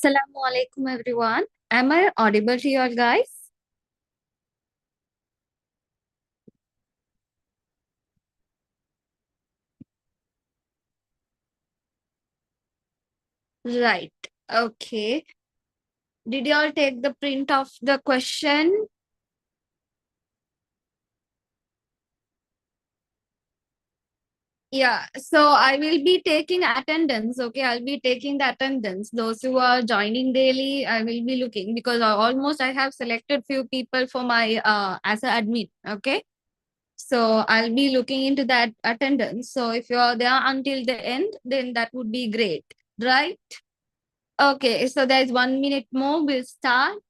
Assalamu alaikum everyone. Am I audible to you all guys? Right. Okay. Did you all take the print of the question? Yeah. So I will be taking attendance. Okay. I'll be taking the attendance. Those who are joining daily, I will be looking because I have selected few people for my as a admin. Okay. So I'll be looking into that attendance. So if you're there until the end, then that would be great. Right? Okay, so there's 1 minute more. We'll start.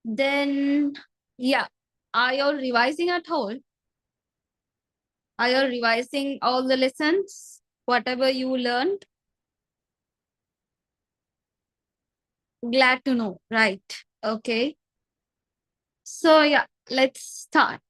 Then, yeah. Are you all revising at all? Are you all revising all the lessons? Whatever you learned? Glad to know. Right. Okay. So, yeah, let's start.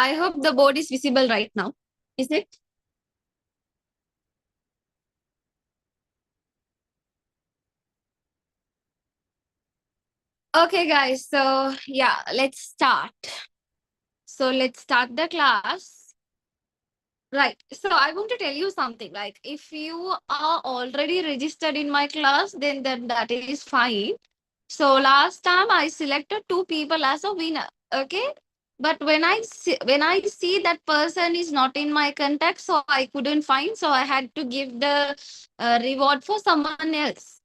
I hope the board is visible right now. Is it? Okay, guys. So, yeah, let's start. So, let's start the class. Right. So I want to tell you something. Like, if you are already registered in my class, then that is fine. So last time I selected two people as a winner. Okay. But when I see that person is not in my contact, so I couldn't find. So I had to give the reward for someone else.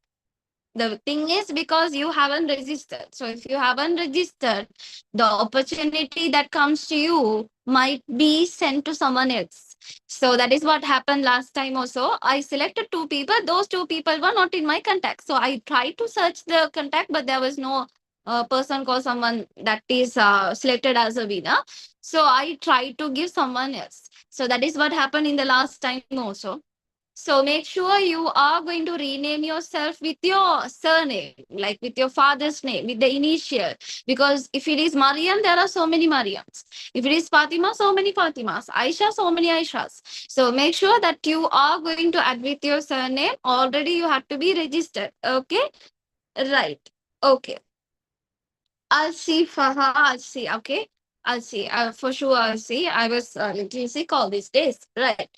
The thing is because you haven't registered. So if you haven't registered, the opportunity that comes to you might be sent to someone else. So that is what happened last time also. I selected two people. Those two people were not in my contact. So I tried to search the contact, but there was no person called someone that is selected as a winner. So I tried to give someone else. So that is what happened in the last time also. So make sure you are going to rename yourself with your surname, like with your father's name, with the initial. Because if it is Mariam, there are so many Mariams. If it is Fatima, so many Fatimas. Aisha, so many Aishas. So make sure that you are going to add with your surname. Already you have to be registered. Okay? Right. Okay. I'll see Faha. I'll see. Okay. I'll see. For sure, I'll see. I was little sick all these days. Right.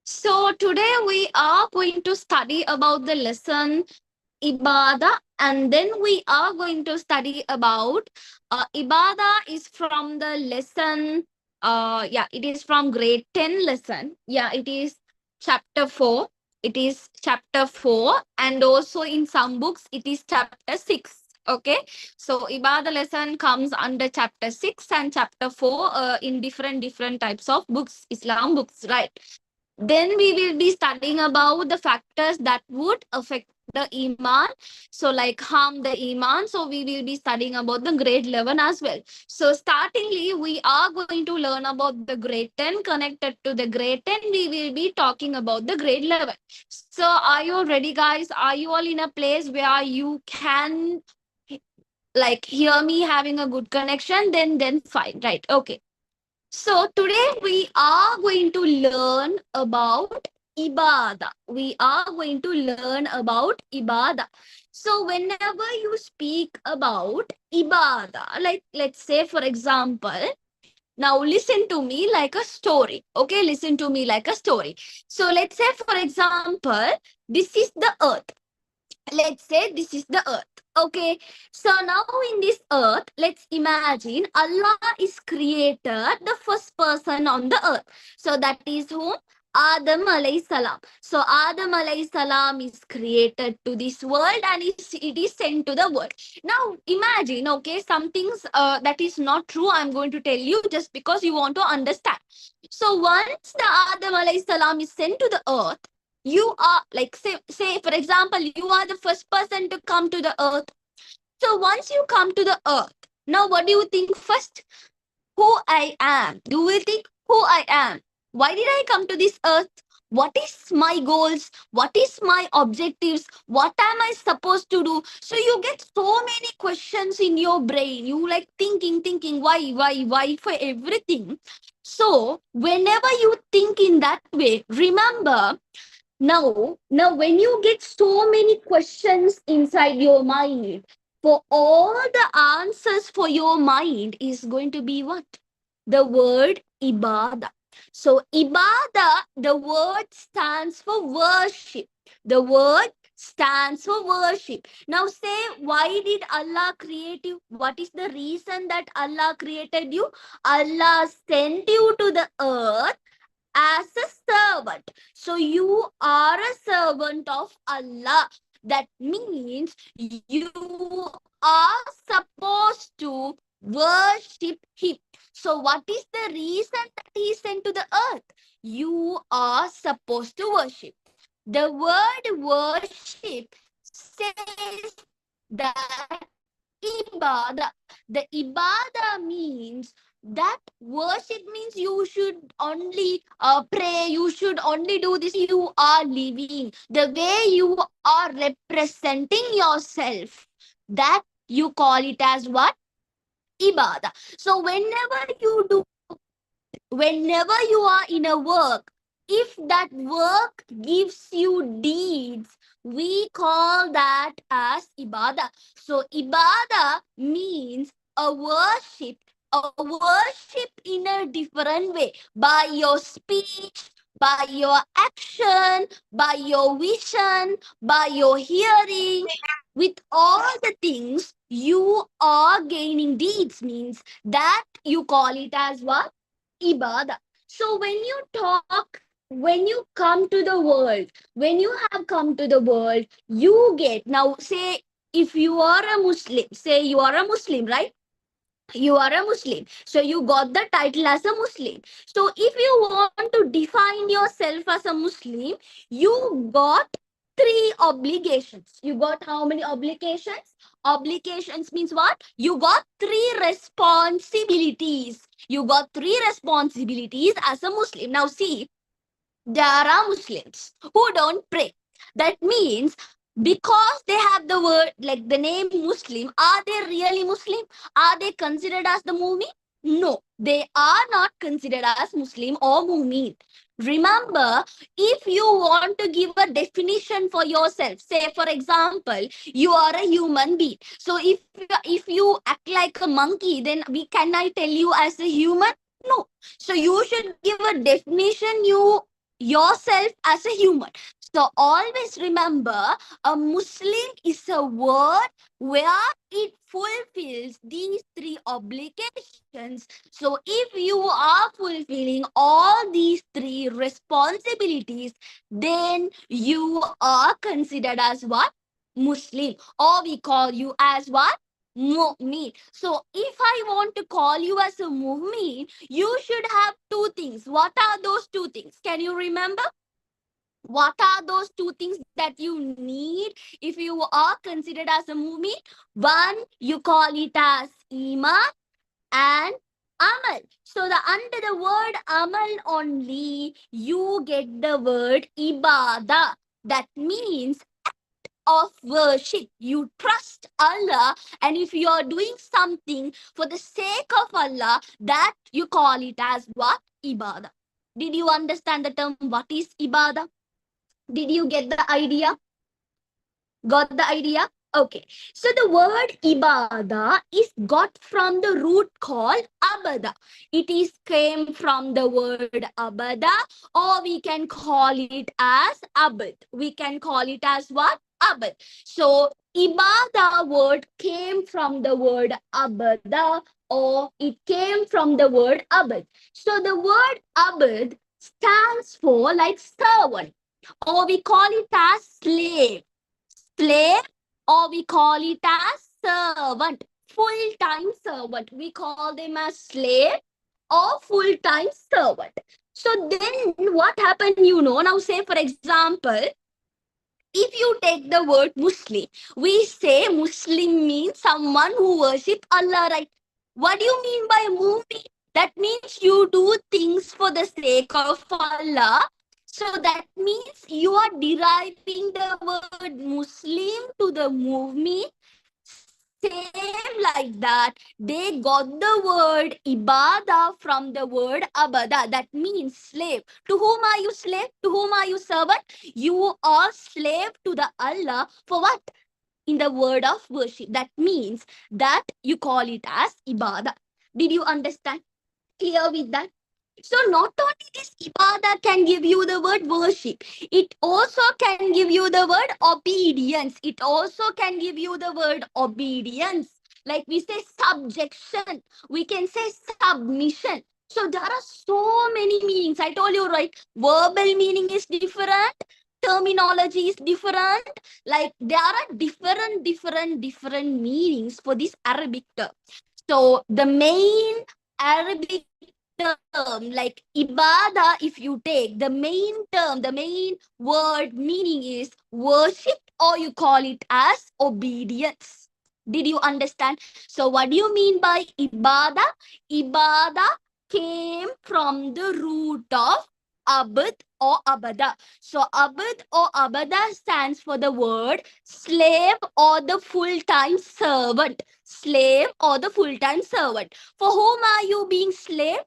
So today we are going to study about the lesson Ibada, and then we are going to study about Ibada is from the lesson. Yeah, it is from grade 10 lesson. Yeah, it is chapter 4. It is chapter 4, and also in some books it is chapter 6. Okay, so Ibada lesson comes under chapter 6 and chapter 4 in different types of books, Islam books, right? Then we will be studying about the factors that would affect the Iman. So, like harm the Iman. So, we will be studying about the grade 11 as well. So, startingly, we are going to learn about the grade 10. Connected to the grade 10, we will be talking about the grade 11. So, are you ready, guys? Are you all in a place where you can like hear me having a good connection? Then fine, right? Okay. So today we are going to learn about Ibada. We are going to learn about Ibada. So whenever you speak about ibadah, like let's say for example, now listen to me like a story. Okay, listen to me like a story. So let's say for example, this is the earth. Let's say this is the earth. Okay, so now in this earth, let's imagine Allah is created the first person on the earth. So that is whom? Adam alayhi salam. So Adam alayhi salam is created to this world and it is sent to the world. Now imagine, okay, some things that is not true I'm going to tell you just because you want to understand. So once the Adam alayhi salam is sent to the earth, you are like, say for example, you are the first person to come to the earth. So once you come to the earth, now what do you think first? Who I am? Do you think who I am? Why did I come to this earth? What is my goals? What is my objectives? What am I supposed to do? So you get so many questions in your brain. You like thinking, why for everything. So whenever you think in that way, remember, now, when you get so many questions inside your mind, for all the answers for your mind is going to be what? The word Ibada. So, Ibada, the word stands for worship. The word stands for worship. Now, say, why did Allah create you? What is the reason that Allah created you? Allah sent you to the earth as a servant. So you are a servant of Allah. That means you are supposed to worship Him. So, what is the reason that He sent to the earth? You are supposed to worship. The word worship says that Ibada. The Ibada means that worship means you should only pray, you should only do this. You are living, the way you are representing yourself, that you call it as what? Ibada. So whenever you are in a work, if that work gives you deeds, we call that as ibadah. So ibadah means a worship in a different way, by your speech, by your action, by your vision, by your hearing. With all the things you are gaining deeds, means that you call it as what? Ibada. So when you come to the world, when you have come to the world, you get, now say, if you are a Muslim, say you are a Muslim, right? You are a Muslim. So you got the title as a Muslim. So if you want to define yourself as a Muslim, you got three obligations. You got how many obligations? Obligations means what? You got three responsibilities. You got three responsibilities as a Muslim. Now see, there are Muslims who don't pray. That means because they have the word, like the name Muslim, are they really Muslim? Are they considered as the Mu'min? No, they are not considered as Muslim or Mu'min. Remember, if you want to give a definition for yourself, say for example, you are a human being. So if you act like a monkey, then we can I tell you as a human? No. So you should give a definition yourself as a human. So always remember, a Muslim is a word where it fulfills these three obligations. So if you are fulfilling all these three responsibilities, then you are considered as what? Muslim. Or we call you as what? Mu'min. So if I want to call you as a mu'min, you should have two things. What are those two things? Can you remember? What are those two things that you need if you are considered as a mu'min? One, you call it as Iman and Amal. So under the word Amal only, you get the word Ibadah. That means of worship. You trust Allah, and if you are doing something for the sake of Allah, that you call it as what? Ibadah. Did you understand the term what is Ibadah? Did you get the idea? Got the idea? Okay, so the word ibada is got from the root called abada. It is came from the word abada, or we can call it as abad. We can call it as what? Abad. So ibada word came from the word abada, or it came from the word abad. So the word abad stands for like servant, or we call it as slave. Slave, or we call it as servant, full-time servant. We call them as slave or full-time servant. So then what happened, now say for example, if you take the word Muslim, we say Muslim means someone who worship Allah, right? What do you mean by movie? That means you do things for the sake of Allah. So that means you are deriving the word Muslim to the movement. Same like that, they got the word ibada from the word abada. That means slave. To whom are you slave? To whom are you servant? You are slave to the Allah for what? In the word of worship. That means that you call it as ibada. Did you understand? Clear with that? So not only this ibadah can give you the word worship, it also can give you the word obedience. It also can give you the word obedience. Like we say subjection, we can say submission. So there are so many meanings. I told you, right? Verbal meaning is different. Terminology is different. Like there are different meanings for this Arabic term. So the main Arabic term like ibada, if you take the main term, the main word meaning is worship, or you call it as obedience. Did you understand? So what do you mean by ibada? Ibada came from the root of abad or abada. So abad or abada stands for the word slave or the full-time servant. Slave or the full-time servant. For whom are you being slave?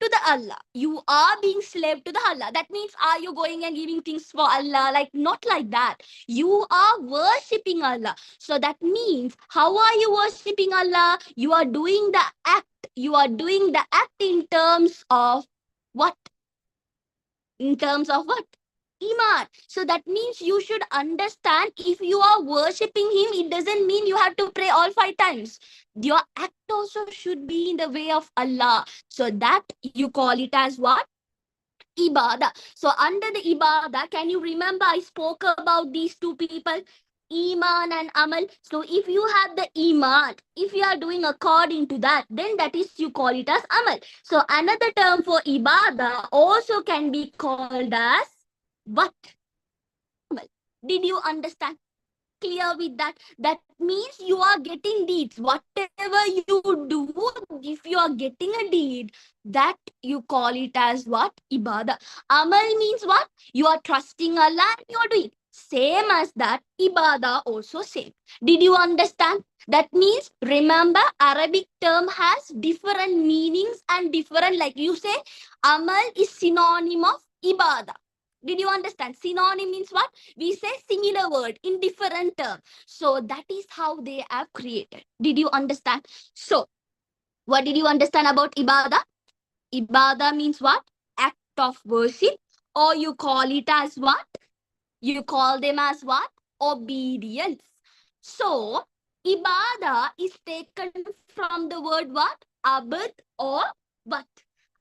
To the Allah. You are being slave to the Allah. That means, are you going and giving things for Allah? Like, not like that. You are worshipping Allah. So that means, how are you worshipping Allah? You are doing the act. You are doing the act in terms of what? In terms of what? Iman. So that means you should understand, if you are worshipping him, it doesn't mean you have to pray all 5 times. Your act also should be in the way of Allah. So that you call it as what? Ibada. So under the Ibada, can you remember I spoke about these two people? Iman and Amal. So if you have the Iman, if you are doing according to that, then that is you call it as Amal. So another term for Ibada also can be called as what? Amal. Did you understand? Clear with that? That means you are getting deeds. Whatever you do, if you are getting a deed, that you call it as what? Ibadah. Amal means what? You are trusting Allah and you are doing. Same as that, ibadah also same. Did you understand? That means, remember, Arabic term has different meanings and different, like you say, amal is synonym of ibadah. Did you understand? Synonym means what? We say similar word in different terms. So that is how they have created. Did you understand? So what did you understand about ibadah? Ibadah means what? Act of worship, or you call it as what? You call them as what? Obedience. So ibadah is taken from the word what? Abad or what?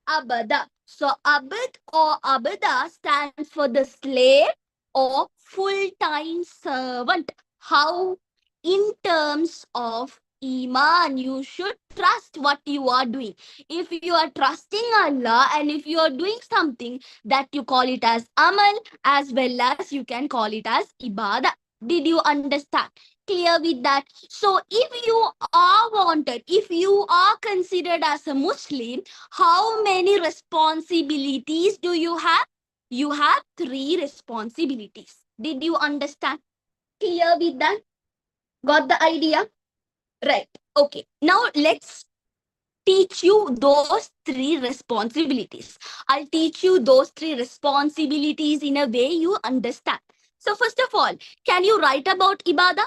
Abada. So abad or abada stands for the slave or full-time servant. How? In terms of Iman, you should trust what you are doing. If you are trusting Allah and if you are doing something, that you call it as amal, as well as you can call it as ibadah. Did you understand? Clear with that? So if you are wanted, if you are considered as a Muslim, how many responsibilities do you have? You have 3 responsibilities. Did you understand? Clear with that? Got the idea? Right. Okay. Now let's teach you those 3 responsibilities. I'll teach you those 3 responsibilities in a way you understand. So first of all, can you write about ibadah?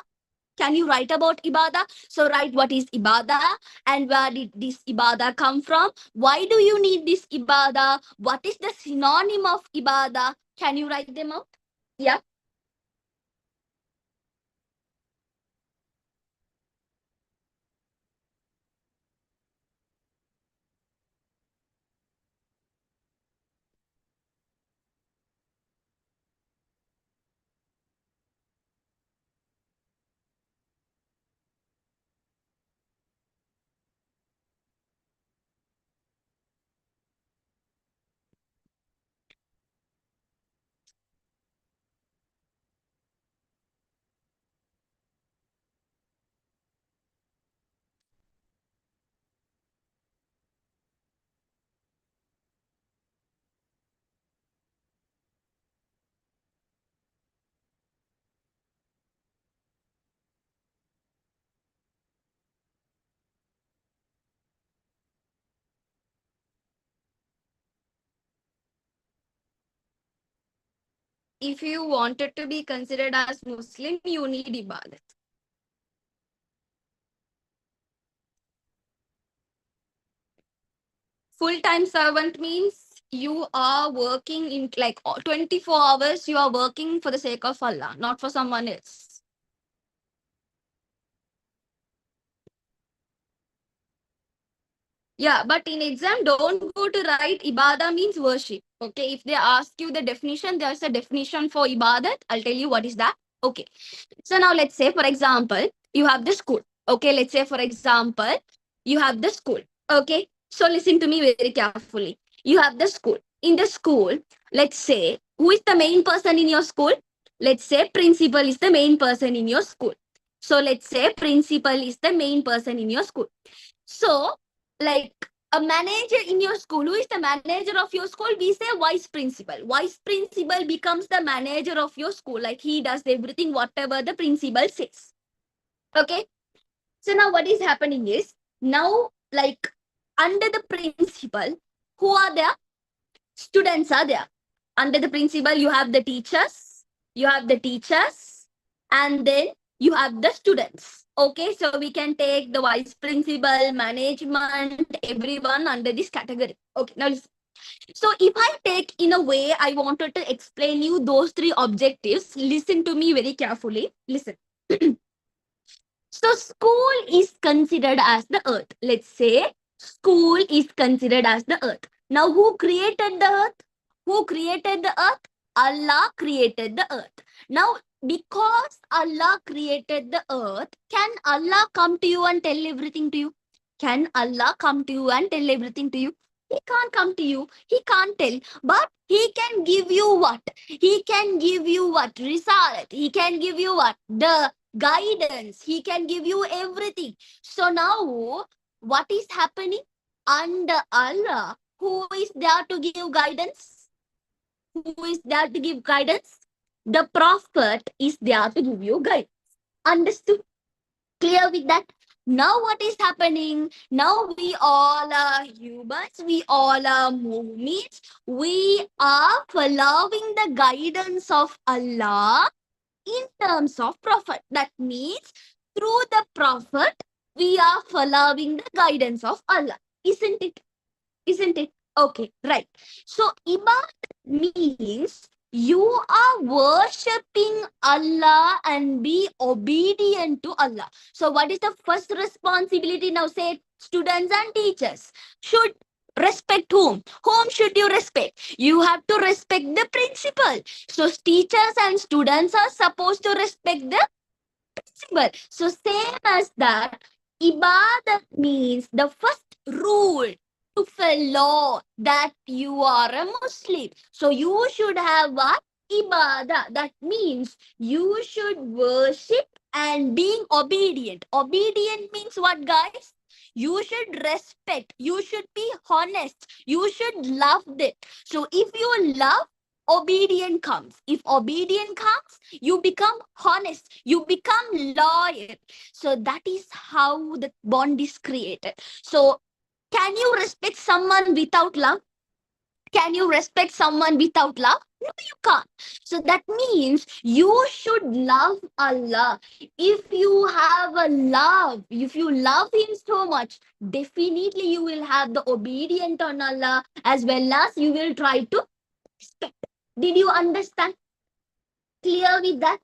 Can you write about Ibada? So write what is Ibada and where did this Ibada come from? Why do you need this Ibada? What is the synonym of Ibada? Can you write them out? Yeah. If you wanted to be considered as Muslim, you need Ibadat. Full-time servant means you are working in like 24 hours, you are working for the sake of Allah, not for someone else. Yeah, but in exam, don't go to write Ibadah means worship. Okay, if they ask you the definition, there's a definition for Ibadat. I'll tell you what is that. Okay, so now let's say, for example, you have the school. Okay, let's say, for example, you have the school. Okay, so listen to me very carefully. You have the school. In the school, let's say, who is the main person in your school? Let's say, principal is the main person in your school. So let's say, principal is the main person in your school. So, like a manager in your school, who is the manager of your school? We say vice principal. Vice principal becomes the manager of your school. Like he does everything, whatever the principal says. Okay. So now what is happening is now, like under the principal, who are there? Students are there. Under the principal, you have the teachers, and then you have the students. Okay, so we can take the vice principal, management, everyone under this category. Okay, now listen. So if I take in a way, I wanted to explain you those three objectives. Listen to me very carefully. Listen. So school is considered as the earth. Let's say school is considered as the earth. Now who created the earth? Who created the earth? Allah created the earth. Now because Allah created the earth, can Allah come to you and tell everything to you? Can Allah come to you and tell everything to you? He can't come to you. He can't tell. But he can give you what? He can give you what? Result. He can give you what? The guidance. He can give you everything. So now what is happening? Under Allah, who is there to give guidance? Who is there to give guidance? The prophet is there to give you guidance. Understood? Clear with that? Now what is happening? Now we all are humans, we all are mu'mins, we are following the guidance of Allah in terms of prophet. That means through the prophet, we are following the guidance of Allah. Isn't it? Isn't it? Okay, right. So Ibadat means you are worshipping Allah and be obedient to Allah. So what is the first responsibility? Now say students and teachers should respect whom? Whom should you respect? You have to respect the principal. So teachers and students are supposed to respect the principal. So same as that, Ibadat means the first rule to follow that you are a Muslim. So you should have what? Ibadah. That means you should worship and being obedient. Obedient means what, guys? You should respect. You should be honest. You should love it. So if you love, obedient comes. If obedient comes, you become honest. You become loyal. So that is how the bond is created. So can you respect someone without love? Can you respect someone without love? No, you can't. So that means you should love Allah. If you have a love, if you love Him so much, definitely you will have the obedient on Allah, as well as you will try to respect. Did you understand? Clear with that?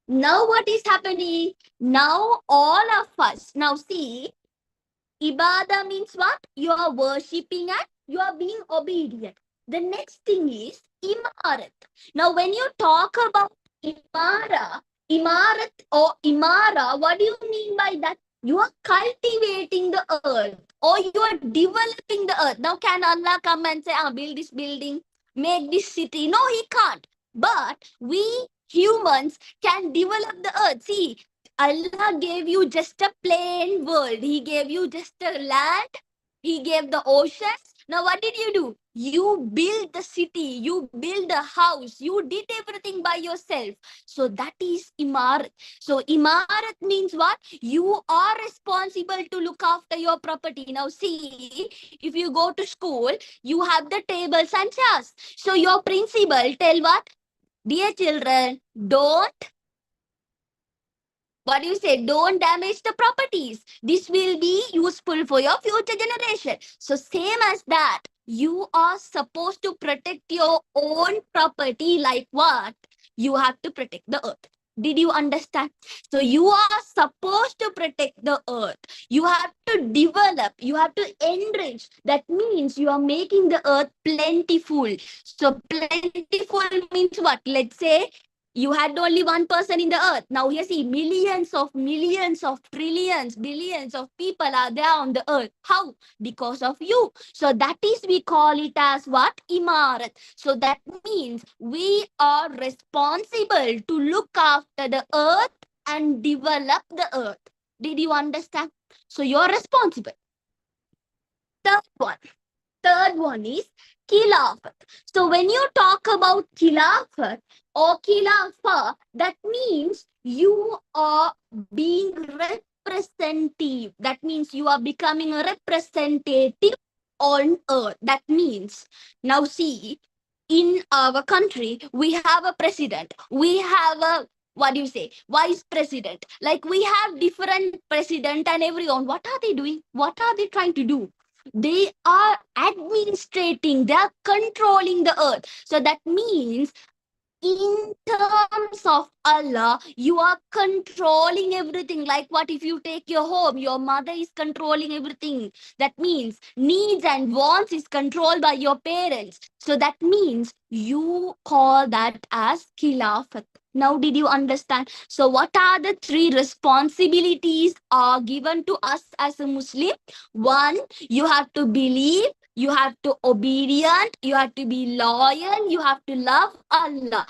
Now what is happening? Now all of us, now see, Ibada means what? You are worshipping and you are being obedient. The next thing is Imarat. Now, when you talk about Imarat or Imara, what do you mean by that? You are cultivating the earth or you are developing the earth. Now, can Allah come and say, build this building, make this city? No, He can't. But we humans can develop the earth. See, Allah gave you just a plain world. He gave you just a land. He gave the oceans. Now, what did you do? You build the city. You build the house. You did everything by yourself. So that is Imarat. So Imarat means what? You are responsible to look after your property. Now, see, if you go to school, you have the tables and chairs. So your principal tell what? Dear children, what do you say? Don't damage the properties. This will be useful for your future generation. So same as that, you are supposed to protect your own property. Like what? You have to protect the earth. Did you understand? So you are supposed to protect the earth. You have to develop. You have to enrich. That means you are making the earth plentiful. So plentiful means what? Let's say you had only one person in the earth. Now you see millions of trillions, billions of people are there on the earth. How? Because of you. So that is, we call it as what? Imarat. So that means we are responsible to look after the earth and develop the earth. Did you understand? So you're responsible. Third one is Khilafat. So when you talk about Khilafat or Khilafah, that means you are being representative. That means you are becoming a representative on earth. That means, now see, in our country, we have a president. We have a, what do you say, vice president. Like we have different president and everyone. What are they doing? What are they trying to do? They are administrating, they are controlling the earth. So that means in terms of Allah, you are controlling everything. Like what? If you take your home, your mother is controlling everything. That means needs and wants is controlled by your parents. So that means you call that as Khilafat. Now, did you understand? So what are the three responsibilities are given to us as a Muslim? One, you have to believe, you have to obedient, you have to be loyal, you have to love Allah.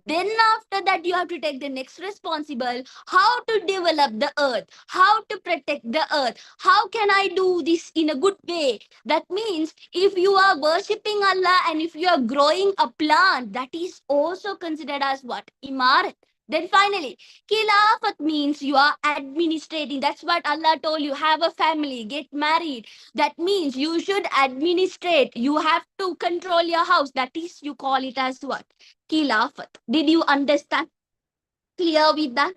Then after that, you have to take the next responsible, how to develop the earth, how to protect the earth, how can I do this in a good way. That means if you are worshipping Allah and if you are growing a plant, that is also considered as what? Imarat. Then finally, Khilafat means you are administrating. That's what Allah told you. Have a family, get married. That means you should administrate. You have to control your house. That is, you call it as what? Khilafat. Did you understand? Clear with that?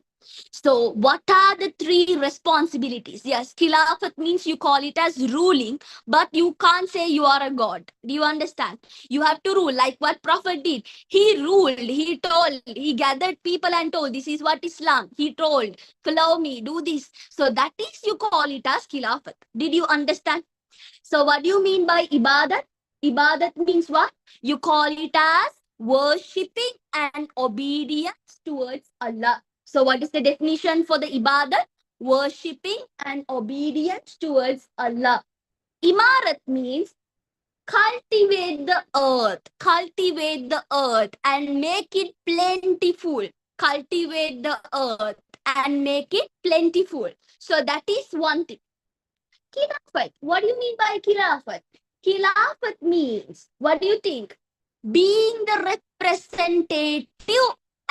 So, what are the three responsibilities? Yes, Khilafat means you call it as ruling, but you can't say you are a god. Do you understand? You have to rule, like what Prophet did. He ruled, he told, he gathered people and told, this is what Islam. He told, follow me, do this. So, that is, you call it as Khilafat. Did you understand? So what do you mean by ibadat? Ibadat means what? You call it as worshipping and obedience towards Allah. So what is the definition for the ibadat? Worshipping and obedience towards Allah. Imarat means cultivate the earth and make it plentiful. Cultivate the earth and make it plentiful. So that is one thing. Khilafat. What do you mean by Khilafat? Khilafat means, what do you think? Being the representative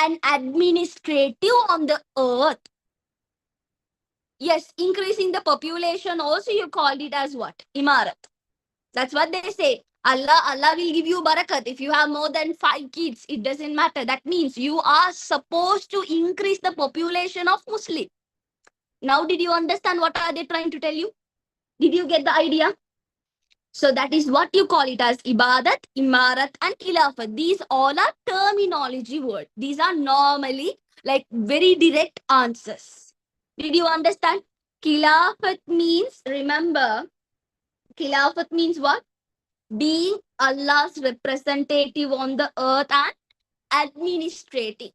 and administrative on the earth. Yes, increasing the population also, you called it as what? Imarat. That's what they say. Allah will give you barakat. If you have more than 5 kids, it doesn't matter. That means you are supposed to increase the population of Muslim. Now, did you understand what are they trying to tell you? Did you get the idea? So that is what you call it as ibadat, imarat, and khilafat. These all are terminology words. These are normally like very direct answers. Did you understand? Khilafat means, remember, khilafat means what? Being Allah's representative on the earth and administrating.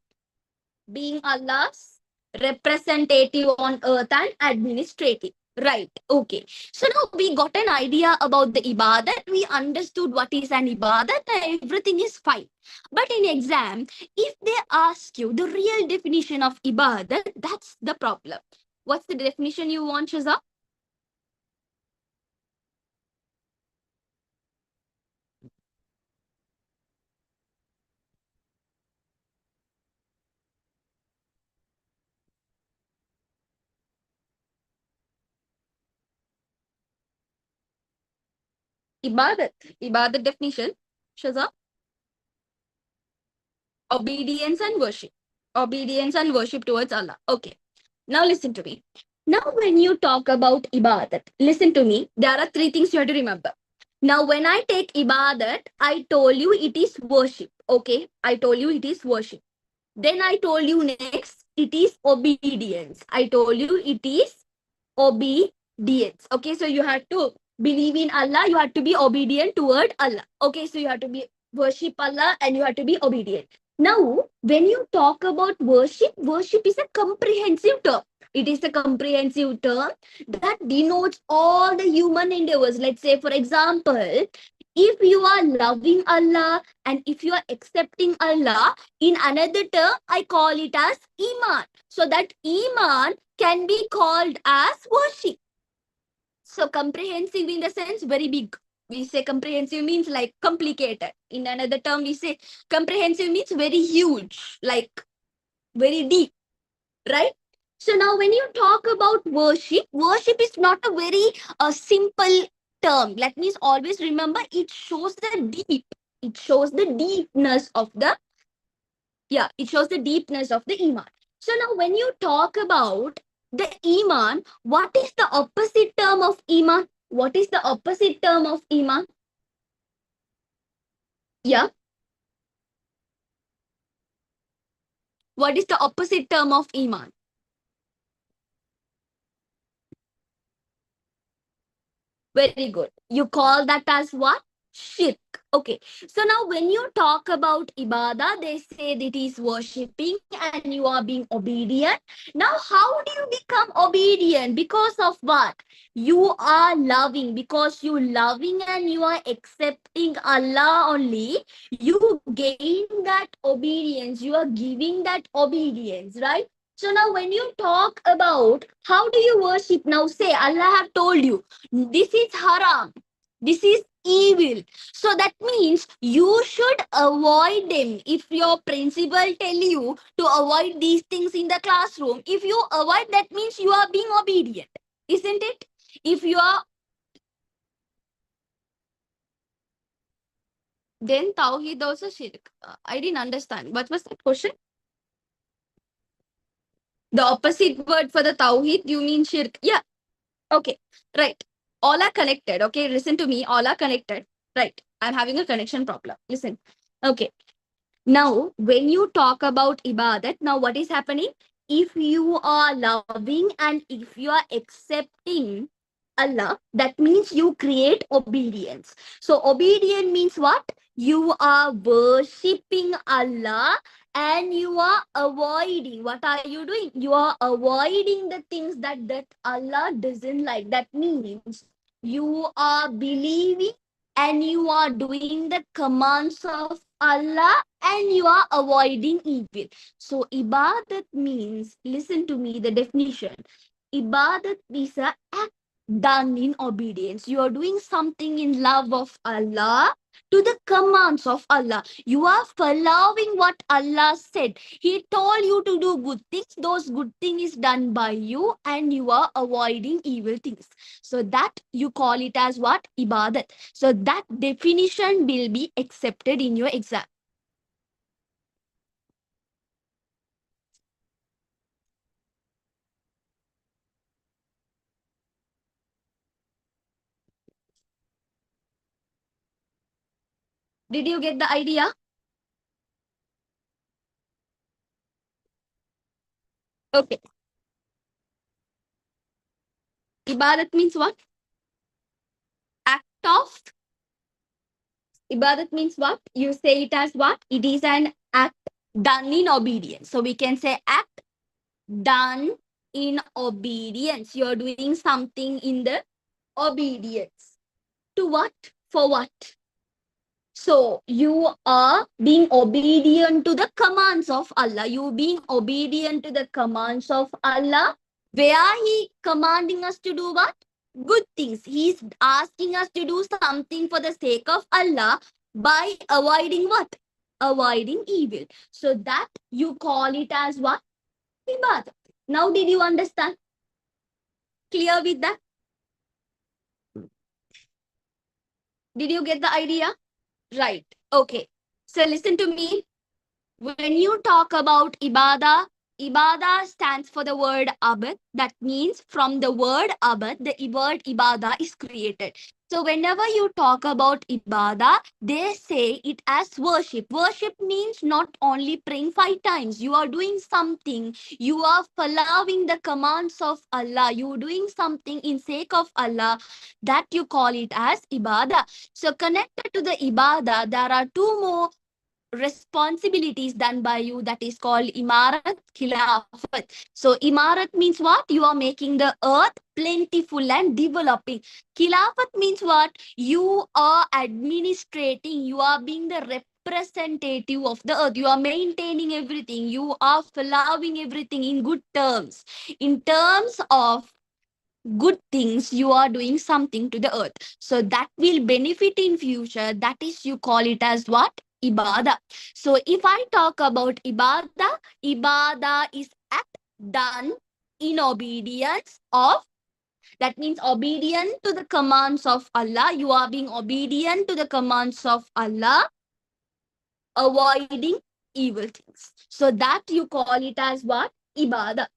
Being Allah's representative on earth and administrative. Right. Okay. So now we got an idea about the ibadat. We understood what is an ibadat. Everything is fine. But in exam, if they ask you the real definition of ibadat, that's the problem. What's the definition you want, Shaza? Ibadat. Ibadat definition, Shaza? Obedience and worship. Obedience and worship towards Allah. Okay. Now listen to me. Now when you talk about ibadat, listen to me. There are three things you have to remember. Now when I take ibadat, I told you it is worship. Okay. I told you it is worship. Then I told you next, it is obedience. I told you it is obedience. Okay, so you have to believe in Allah, you have to be obedient toward Allah. Okay, so you have to be worship Allah and you have to be obedient. Now, when you talk about worship, worship is a comprehensive term. It is a comprehensive term that denotes all the human endeavors. Let's say, for example, if you are loving Allah and if you are accepting Allah, in another term, I call it as Iman. So that Iman can be called as worship. So comprehensive in the sense very big. We say comprehensive means like complicated. In another term, we say comprehensive means very huge, like very deep, right? So now when you talk about worship, worship is not a very simple term. That means always remember it shows the deep. It shows the deepness of the, yeah, it shows the deepness of the Iman. So now when you talk about the Iman, what is the opposite term of Iman? What is the opposite term of Iman? Yeah. What is the opposite term of Iman? Very good. You call that as what? Shirk. Okay. So now when you talk about ibadah, they say that is worshipping and you are being obedient. Now, how do you become obedient? Because of what? You are loving. Because you loving and you are accepting Allah only, you gain that obedience. You are giving that obedience, right? So now when you talk about how do you worship, now say Allah have told you this is haram, this is evil. So that means you should avoid them. If your principal tell you to avoid these things in the classroom, if you avoid, that means you are being obedient, isn't it? If you are, then tawheed also shirk. I didn't understand what was that question. The opposite word for the tawheed, you mean shirk? Yeah. Okay, right. All are connected. Okay, listen to me. All are connected. Right. I'm having a connection problem. Listen. Okay. Now, when you talk about ibadat, now what is happening? If you are loving and if you are accepting Allah, that means you create obedience. So, obedience means what? You are worshipping Allah and you are avoiding. What are you doing? You are avoiding the things that Allah doesn't like. That means you are believing and you are doing the commands of Allah and you are avoiding evil. So, ibadat means, listen to me, the definition. Ibadat is a act done in obedience. You are doing something in love of Allah To the commands of Allah. You are following what Allah said. He told you to do good things. Those good things is done by you, and you are avoiding evil things. So that you call it as what? Ibadat. So that definition will be accepted in your exam. Did you get the idea? Okay. Ibadat means what? Act of. Ibadat means what? You say it as what? It is an act done in obedience. So we can say act done in obedience. You're doing something in the obedience. To what? For what? So you are being obedient to the commands of Allah. You being obedient to the commands of Allah. Where He commanding us to do what? Good things. He's asking us to do something for the sake of Allah by avoiding what? Avoiding evil. So that you call it as what? Ibadah. Now did you understand? Clear with that? Did you get the idea? Right. Okay. So listen to me. When you talk about ibadah, ibadah stands for the word abad. That means from the word abad, the word ibadah is created. So whenever you talk about ibadah, they say it as worship. Worship means not only praying 5 times. You are doing something. You are following the commands of Allah. You are doing something in sake of Allah. That you call it as ibadah. So connected to the ibadah, there are two more responsibilities done by you, that is called imarat, khilafat. So imarat means what? You are making the earth plentiful and developing. Khilafat means what? You are administrating, you are being the representative of the earth, you are maintaining everything, you are following everything in good terms, in terms of good things. You are doing something to the earth, so that will benefit in future. That is, you call it as what? Ibadah. So if I talk about ibadah, ibadah is act done in obedience of, that means obedient to the commands of Allah. You are being obedient to the commands of Allah, avoiding evil things. So that you call it as what? Ibadah.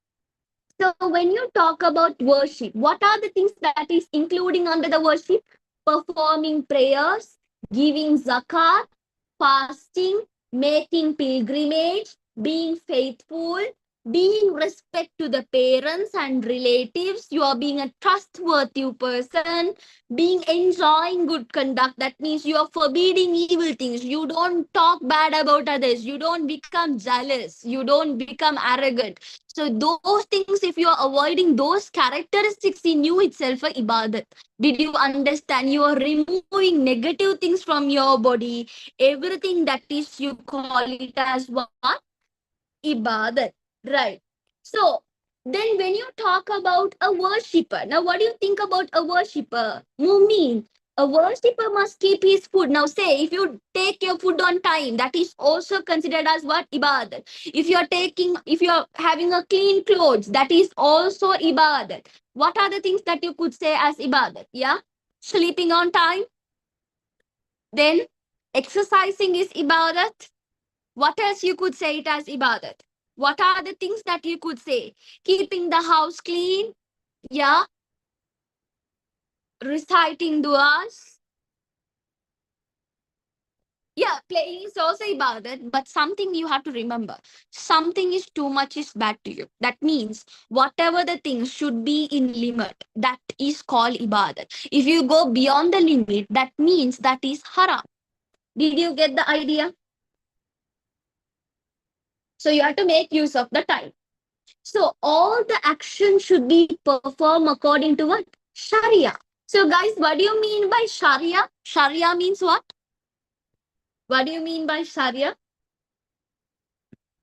So when you talk about worship, what are the things that is including under the worship? Performing prayers, giving zakat, fasting, making pilgrimage, being faithful, being respect to the parents and relatives. You are being a trustworthy person, being enjoying good conduct. That means you are forbidding evil things. You don't talk bad about others. You don't become jealous. You don't become arrogant. So those things, if you are avoiding those characteristics in you itself, are ibadat. Did you understand? You are removing negative things from your body. Everything that is, you call it as what? Ibadat. Right. So then when you talk about a worshipper, now what do you think about a worshipper? Mumin. A worshipper must keep his food. Now say if you take your food on time, that is also considered as what? Ibadat. If you're having a clean clothes, that is also ibadat. What are the things that you could say as ibadat? Yeah. Sleeping on time. Then exercising is ibadat. What else you could say it as ibadat? What are the things that you could say? Keeping the house clean, yeah. Reciting duas, yeah. Playing is also ibadat, but something you have to remember. Something is too much is bad to you. That means whatever the things should be in limit, that is called ibadat. If you go beyond the limit, that means that is haram. Did you get the idea? So you have to make use of the time. So all the action should be performed according to what? Sharia. So guys, what do you mean by Sharia? Sharia means what? What do you mean by Sharia?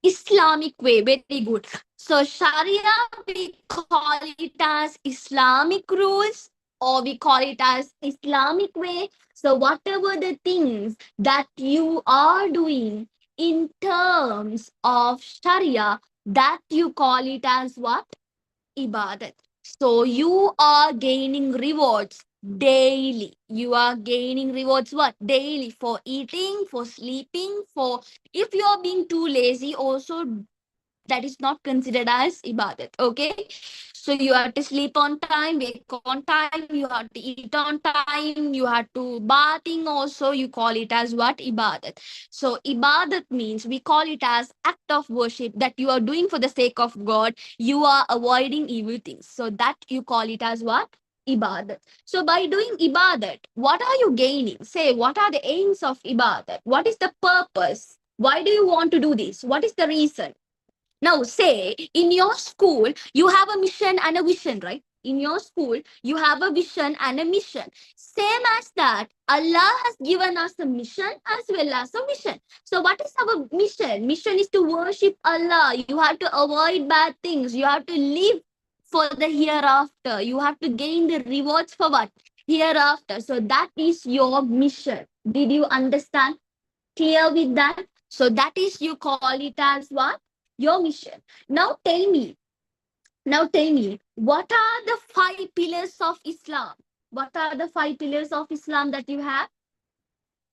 Islamic way. Very good. So Sharia, we call it as Islamic rules. or we call it as Islamic way. So whatever the things that you are doing in terms of Sharia, that you call it as what? Ibadat. So you are gaining rewards daily. You are gaining rewards what? Daily, for eating, for sleeping, for, if you are being too lazy, also that is not considered as ibadat. Okay, so you have to sleep on time, wake on time, you have to eat on time, you have to bathing also, you call it as what? Ibadat. So ibadat means, we call it as act of worship that you are doing for the sake of God. You are avoiding evil things, so that you call it as what? Ibadat. So by doing ibadat, what are you gaining? Say, what are the aims of ibadat? What is the purpose? Why do you want to do this? What is the reason? Now, say in your school, you have a mission and a vision, right? In your school, you have a vision and a mission. Same as that, Allah has given us a mission as well as a vision. So, what is our mission? Mission is to worship Allah. You have to avoid bad things. You have to live for the hereafter. You have to gain the rewards for what? Hereafter. So, that is your mission. Did you understand? Clear with that? So that is, you call it as what? Your mission. Now tell me, what are the five pillars of Islam? What are the five pillars of Islam that you have?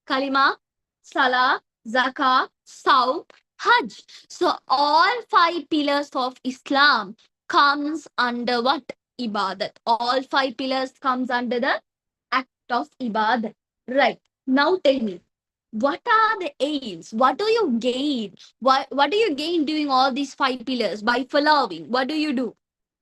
Kalima, Salah, Zakah, Saum, Hajj. So all five pillars of Islam comes under what? Ibadat. All five pillars comes under the act of ibadat. Right. Now tell me, what are the aims? What do you gain? What do you gain doing all these five pillars by following? What do you do?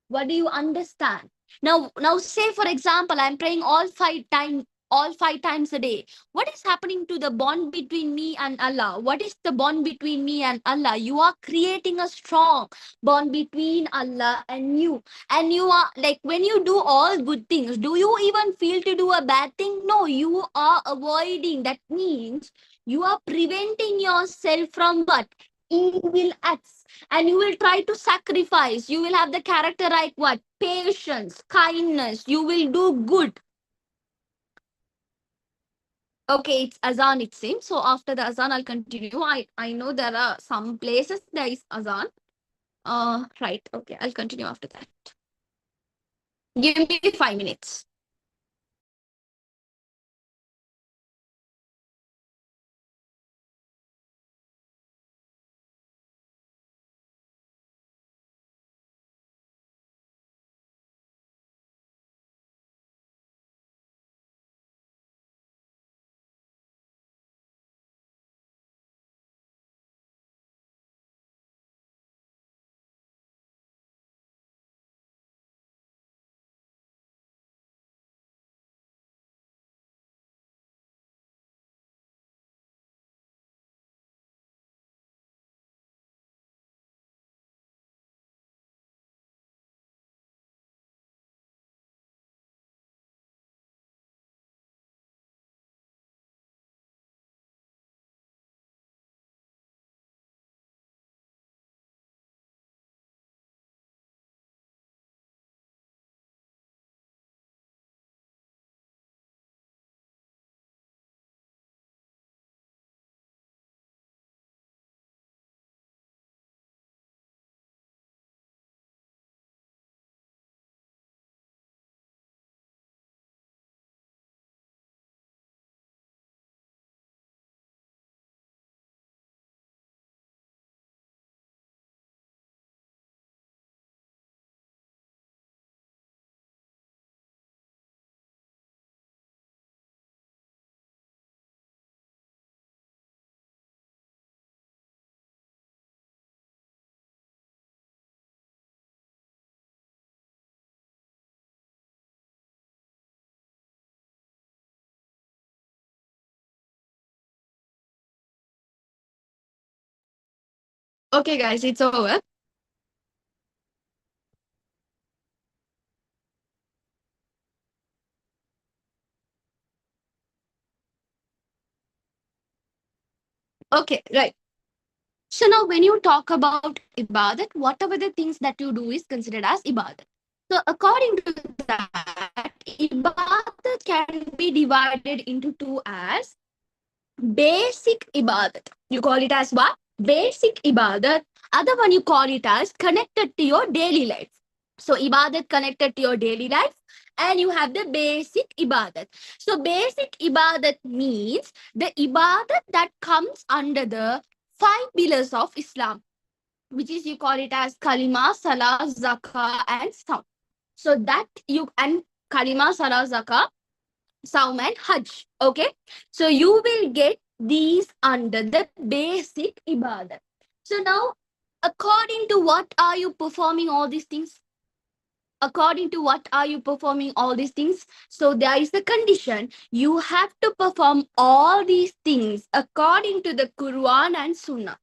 What do you understand? Now say for example, I'm praying all 5 times a day. What is happening to the bond between me and Allah? What is the bond between me and Allah? You are creating a strong bond between Allah and you. And you are like, when you do all good things, do you even feel to do a bad thing? No, you are avoiding. That means you are preventing yourself from what? Evil acts. And you will try to sacrifice. You will have the character like what? Patience, kindness. You will do good. Okay, it's azan, it seems. So after the azan, I'll continue. I know there are some places there is azan. Right. Okay, I'll continue after that. Give me 5 minutes. Okay, guys, it's over. Okay, right. So now when you talk about ibadat, whatever the things that you do is considered as ibadat. So according to that, ibadat can be divided into two as basic ibadat. You call it as what? Basic ibadat. Other one you call it as connected to your daily life. So ibadat connected to your daily life, and you have the basic ibadat. So basic ibadat means the ibadat that comes under the five pillars of Islam, which is you call it as kalima, salah, zakah, and saum. So that you and kalima, salah, zakah, saum, and hajj. Okay, so you will get these under the basic ibadat. So now, according to what are you performing all these things? According to what are you performing all these things? So there is the condition. You have to perform all these things according to the Quran and Sunnah.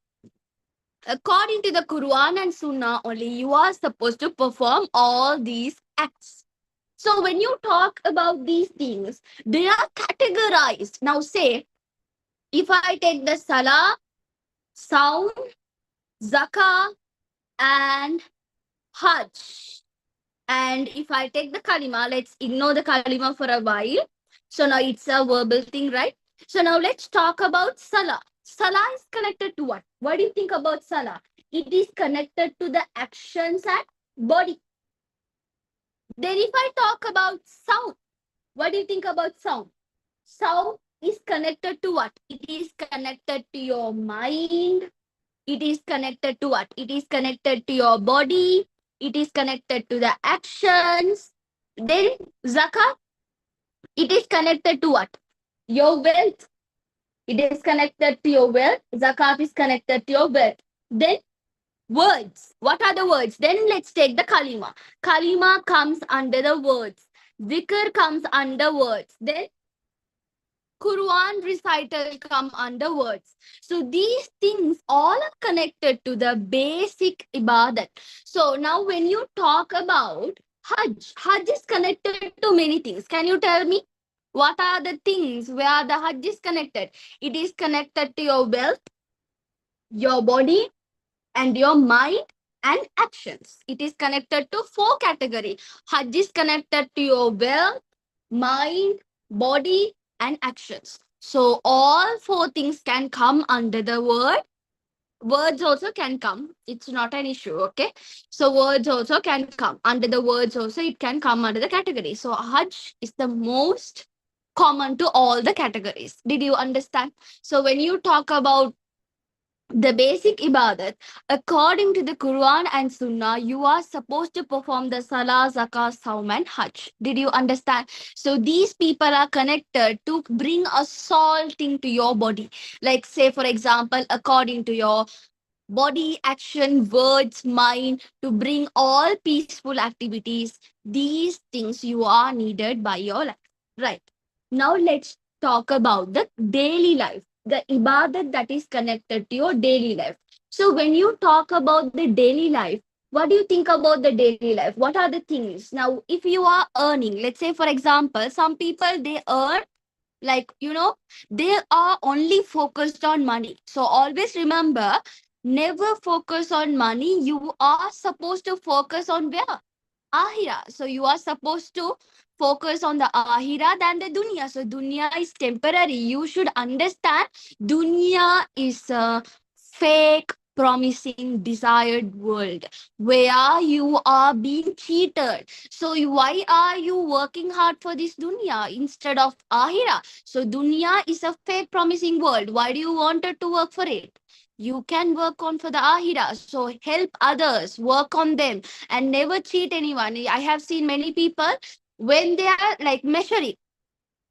According to the Quran and Sunnah, only you are supposed to perform all these acts. So when you talk about these things, they are categorized. Now say, if I take the Salah, Saum, Zakah, and Hajj, and if I take the Kalima, let's ignore the Kalima for a while. So now it's a verbal thing, right? So now let's talk about Salah. Salah is connected to what? What do you think about Salah? It is connected to the actions and body. Then if I talk about Saum, what do you think about Saum? Sound is connected to what? It is connected to your mind. It is connected to what? It is connected to your body. It is connected to the actions. Then zakah, it is connected to what? Your wealth. It is connected to your wealth. Zakat is connected to your wealth. Then words. What are the words? Then let's take the kalima. Kalima comes under the words. Zikr comes under words. Then Quran recital come under words. So these things all are connected to the basic ibadat. So now when you talk about Hajj, Hajj is connected to many things. Can you tell me what are the things where the Hajj is connected? It is connected to your wealth, your body, and your mind and actions. It is connected to four categories. Hajj is connected to your wealth, mind, body, and actions. So all four things can come under the word. Words also can come. It's not an issue, okay? So words also can come. Under the words also, it can come under the category. So Hajj is the most common to all the categories. Did you understand? So when you talk about the basic ibadat, according to the Quran and Sunnah, you are supposed to perform the Salah, Zakah, Saum, and Hajj. Did you understand? So these people are connected to bring a salt into your body. Like, say, for example, according to your body, action, words, mind, to bring all peaceful activities. These things you are needed by your life. Right. Now let's talk about the daily life, the ibadat that is connected to your daily life. So when you talk about the daily life, what do you think about the daily life? What are the things? Now, if you are earning, let's say, for example, some people they earn, like, they are only focused on money. So always remember, never focus on money. You are supposed to focus on where? Ahira. So you are supposed to focus on the Ahira than the Dunya. So Dunya is temporary. You should understand Dunya is a fake, promising, desired world where you are being cheated. So why are you working hard for this Dunya instead of Ahira? So Dunya is a fake, promising world. Why do you wanted to work for it? You can work on for the Ahira. So help others, work on them, and never cheat anyone. I have seen many people when they are like measuring,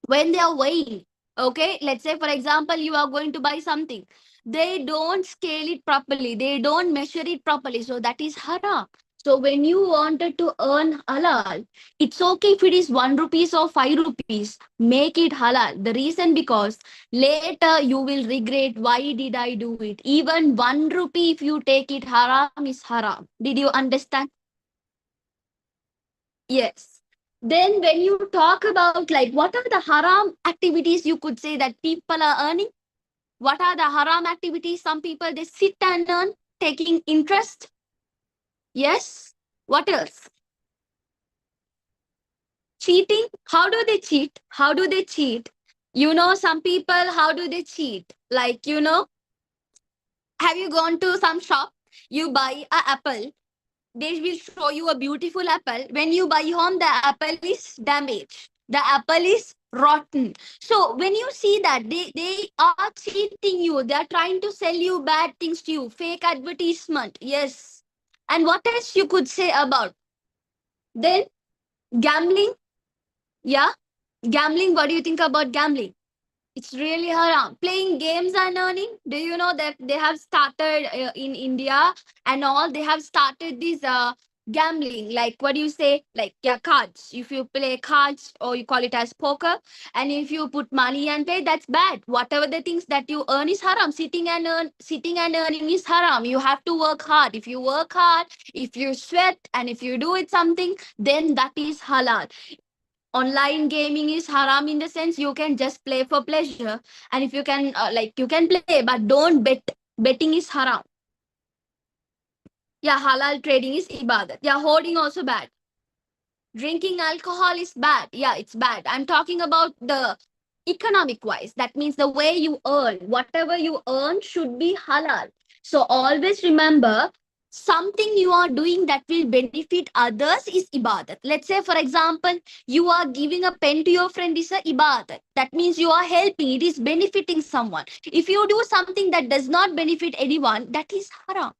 when they are weighing. Okay, let's say for example, you are going to buy something. They don't scale it properly, they don't measure it properly. So that is haram. So when you wanted to earn halal, it's okay if it is 1 rupees or 5 rupees. Make it halal. The reason because later you will regret why did I do it. Even 1 rupee if you take it haram is haram. Did you understand? Yes. Then when you talk about like what are the haram activities you could say that people are earning? What are the haram activities? Some people they sit and earn taking interest. Yes. What else? cheating, how do they cheat? How do they cheat? Some people, how do they cheat? Like, have you gone to some shop? You buy a apple. They will show you a beautiful apple. When you buy home, the apple is damaged. The apple is rotten. So when you see that, they are cheating you. They are trying to sell you bad things to you. Fake advertisement. Yes. And what else you could say about? Then gambling. Yeah. Gambling. What do you think about gambling? It's really haram. Playing games and earning. Do you know that they have started in India and all? They have started this gambling. Like, what do you say? Like, yeah, cards. If you play cards or you call it as poker, and if you put money and play, that's bad. Whatever the things that you earn is haram. Sitting and earning is haram. You have to work hard. If you work hard, if you sweat, and if you do it something, then that is halal. Online gaming is haram in the sense you can just play for pleasure, and if you can you can play but don't bet. Betting is haram. Yeah, halal trading is ibadat. Yeah, hoarding also bad. Drinking alcohol is bad. Yeah, it's bad. I'm talking about the economic wise. That means the way you earn, whatever you earn should be halal. So always remember, something you are doing that will benefit others is ibadat. Let's say, for example, you are giving a pen to your friend is a ibadat. That means you are helping, it is benefiting someone. If you do something that does not benefit anyone, that is haram.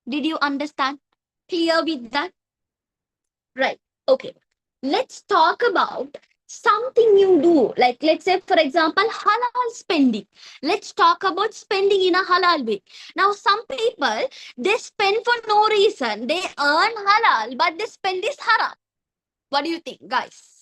Did you understand? Clear with that? Right. Okay. Let's talk about something you do. Like, let's say, for example, halal spending. Let's talk about spending in a halal way. Now, some people, they spend for no reason. They earn halal, but they spend is haram. What do you think, guys?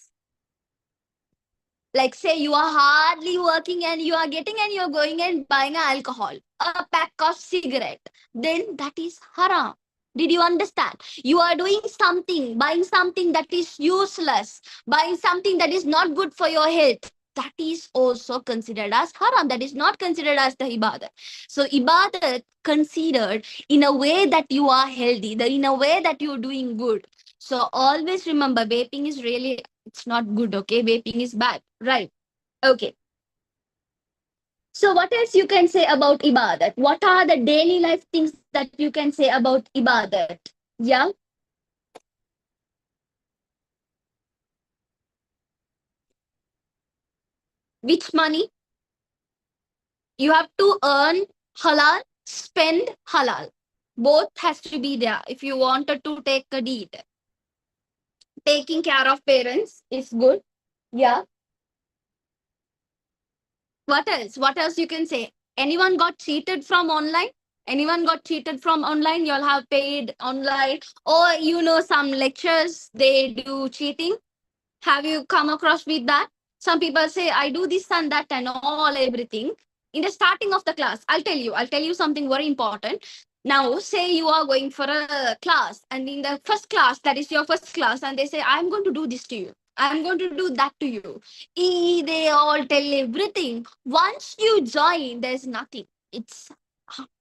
Like, say you are hardly working and you are getting and you're going and buying alcohol, a pack of cigarette, then that is haram. Did you understand? You are doing something, buying something that is useless, buying something that is not good for your health. That is also considered as haram. That is not considered as the ibadah. So ibadah considered in a way that you are healthy, in a way that you're doing good. So always remember, vaping is really, it's not good. Okay, vaping is bad. Right. Okay. So what else you can say about ibadat? What are the daily life things that you can say about ibadat? Yeah. Which money? You have to earn halal, spend halal. Both has to be there if you wanted to take a deed. Taking care of parents is good. Yeah. What else? What else you can say? Anyone got cheated from online? Anyone got cheated from online? You'll have paid online. Or some lectures, they do cheating. Have you come across with that? Some people say, I do this and that and all everything. In the starting of the class, I'll tell you something very important. Now, say you are going for a class, and in the first class, that is your first class, and they say, I'm going to do this to you. I'm going to do that to you. They all tell everything. Once you join, there's nothing. It's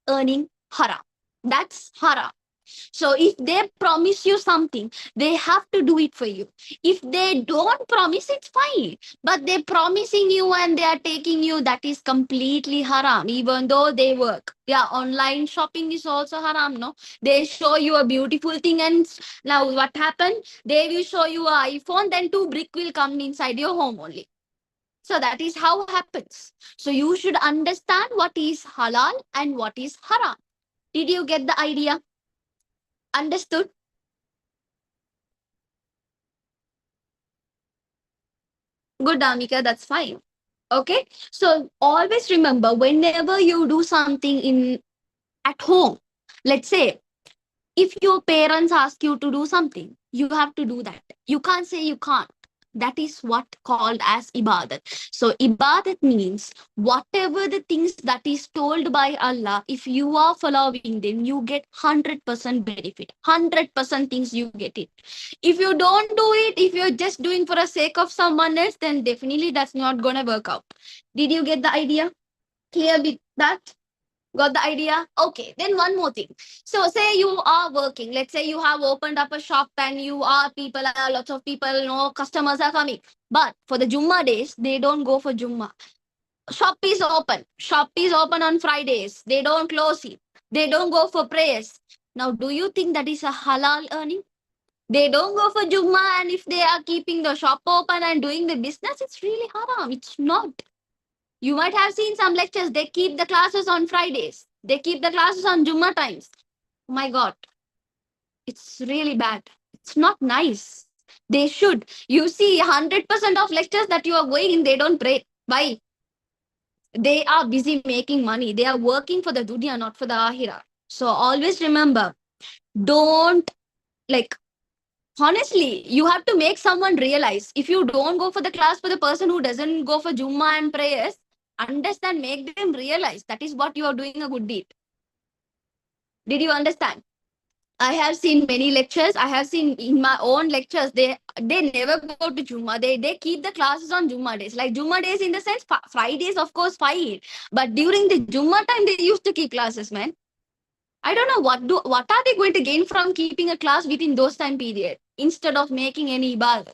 earning haram. That's haram. So if they promise you something, they have to do it for you. If they don't promise, it's fine. But they're promising you and they are taking you, that is completely haram, even though they work. Yeah, online shopping is also haram, no? They show you a beautiful thing, and now what happened? They will show you an iPhone, then two brick will come inside your home only. So that is how happens. So you should understand what is halal and what is haram. Did you get the idea? Understood? Good, Amika, that's fine. Okay. So always remember, whenever you do something in at home, let's say if your parents ask you to do something, you have to do that. You can't say you can't. That is what called as ibadat. So ibadat means whatever the things that is told by Allah, if you are following them, you get 100% benefit. 100% things you get it. If you don't do it, if you're just doing for the sake of someone else, then definitely that's not gonna work out. Did you get the idea? Clear with that? Got the idea? Okay. Then one more thing. So say you are working. Let's say you have opened up a shop and you are people, lots of people, customers are coming. But for the Jumma days, they don't go for Jumma. Shop is open. Shop is open on Fridays. They don't close it. They don't go for prayers. Now, do you think that is a halal earning? They don't go for Jumma, and if they are keeping the shop open and doing the business, it's really haram. It's not. You might have seen some lectures, they keep the classes on Fridays. They keep the classes on Jumma times. Oh my God, it's really bad. It's not nice. They should. You see, 100% of lectures that you are going in, they don't pray. Why? They are busy making money. They are working for the dunya, not for the ahira. So always remember, don't like honestly, you have to make someone realize if you don't go for the class for the person who doesn't go for Jumma and prayers, understand, make them realize that is what you are doing a good deed. Did you understand? I have seen many lectures. I have seen in my own lectures, they never go to Jumma. They keep the classes on Jumma days. Like Jumma days in the sense, Fridays, of course, fine. But during the Jumma time, they used to keep classes, man. I don't know what are they going to gain from keeping a class within those time period instead of making any ibadah.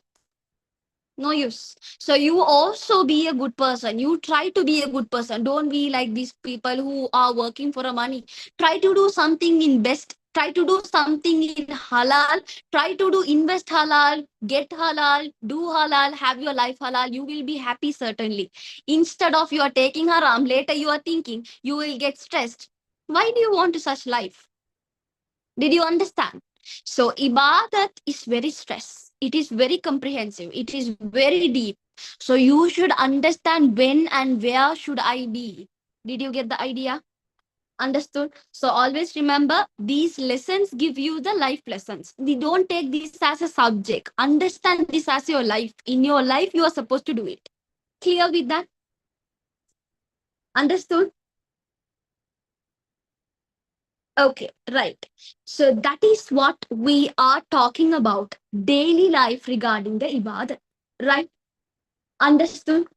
No use. So you also be a good person. You try to be a good person. Don't be like these people who are working for a money. Try to do something in best. Try to do something in halal. Try to do invest halal, get halal, do halal, have your life halal. You will be happy certainly. Instead of you are taking haram, later you are thinking you will get stressed. Why do you want such life? Did you understand? So ibadat is very stress. It is very comprehensive. It is very deep. So you should understand when and where should I be. Did you get the idea? Understood? So always remember these lessons give you the life lessons. We don't take this as a subject. Understand this as your life. In your life, you are supposed to do it. Clear with that? Understood? Okay, right. So that is what we are talking about daily life regarding the ibadah. Right? Understood?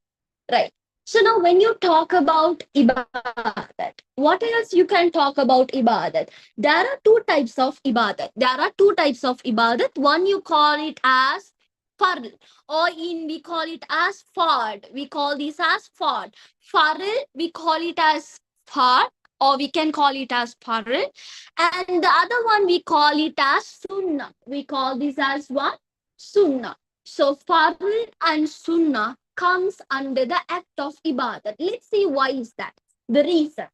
Right. So now when you talk about ibadat, what else you can talk about ibadat? There are two types of ibadat. There are two types of ibadat. One you call it as farl, or in we call it as fard. We call this as fard. Farl, we call it as fard, or we can call it as farl. And the other one we call it as sunnah. We call this as what? Sunnah. So farl and sunnah comes under the act of ibadat. Let's see why is that. The reason.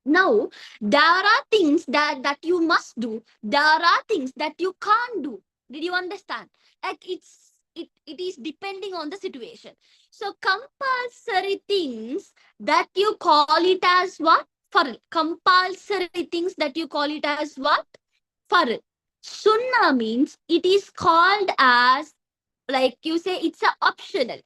Now, there are things that you must do. There are things that you can't do. Did you understand? Like it is depending on the situation. So compulsory things that you call it as what? Farl. Compulsory things that you call it as what? Farl. Sunnah means it is called as, like you say, it's a optional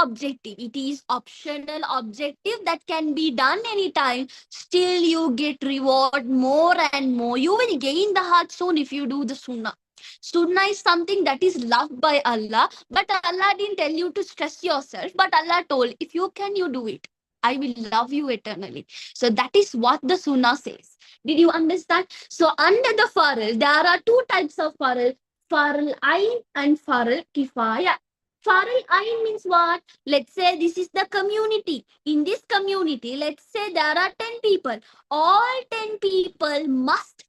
objective. It is optional objective that can be done anytime. Still you get reward more and more. You will gain the heart soon if you do the sunnah. Sunnah is something that is loved by Allah, but Allah didn't tell you to stress yourself, but Allah told if you can, you do it. I will love you eternally. So that is what the sunnah says. Did you understand? So under the farl, there are two types of farl: Farl Ain and Farl Kifaya. Farl Ain means what? Let's say this is the community. In this community, let's say there are 10 people. All 10 people must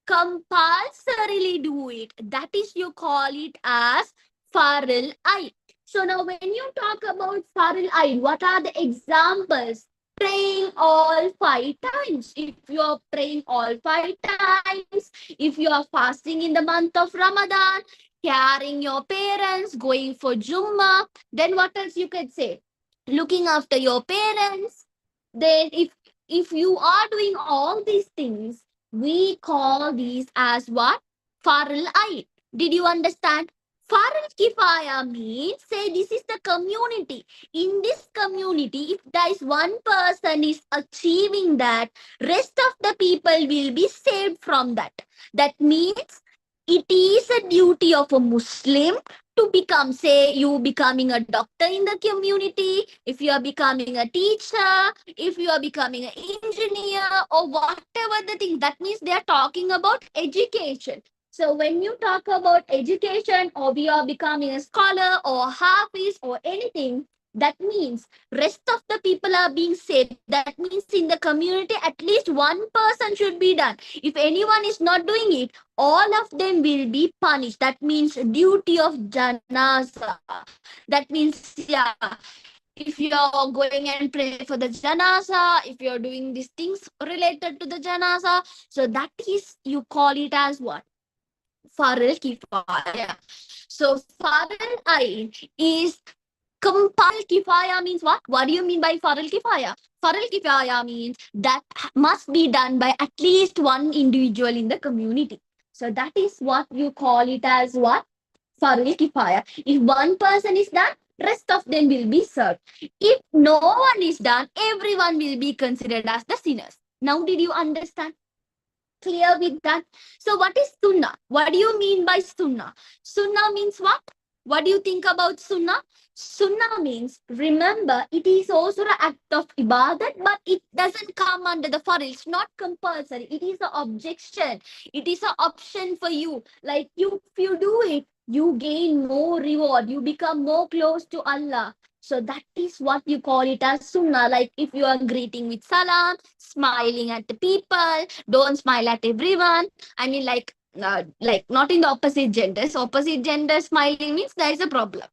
compulsorily do it. That is, you call it as Farl Ain. So now when you talk about Farl Ain, what are the examples? Praying all 5 times. If you are praying all 5 times, if you are fasting in the month of Ramadan, carrying your parents, going for Jummah, then what else you could say? Looking after your parents. Then if you are doing all these things, we call these as what? Farl Ain. Did you understand? Farl Kifaya means, say this is the community. In this community, if there is one person is achieving that, rest of the people will be saved from that. That means It is a duty of a Muslim to become, say, you becoming a doctor in the community, if you are becoming a teacher, if you are becoming an engineer, or whatever the thing. That means they are talking about education. So when you talk about education, or we are becoming a scholar or hafiz or anything, that means rest of the people are being saved. That means in the community at least one person should be done. If anyone is not doing it, all of them will be punished. That means duty of janaza. That means, yeah, if you're going and pray for the janaza, if you're doing these things related to the janaza, so that is, you call it as what? Faril kifaya. So faril ain is kifaya. Means what do you mean by faril kifaya? Faril kifaya means that must be done by at least one individual in the community. So that is what you call it as what? Faril kifaya. If one person is done, rest of them will be served. If no one is done, everyone will be considered as the sinners. Now did you understand? Clear with that? So what is sunnah? What do you mean by sunnah? Sunnah means what? What do you think about sunnah? Sunnah means, remember, it is also an act of ibadat, but it doesn't come under the faril. It's not compulsory. It is an objection. It is an option for you. Like you, if you do it, you gain more reward. You become more close to Allah. So that is what you call it as sunnah. Like if you are greeting with salam, smiling at the people, don't smile at everyone. I mean, like not in the opposite genders. Opposite gender smiling means there is a problem.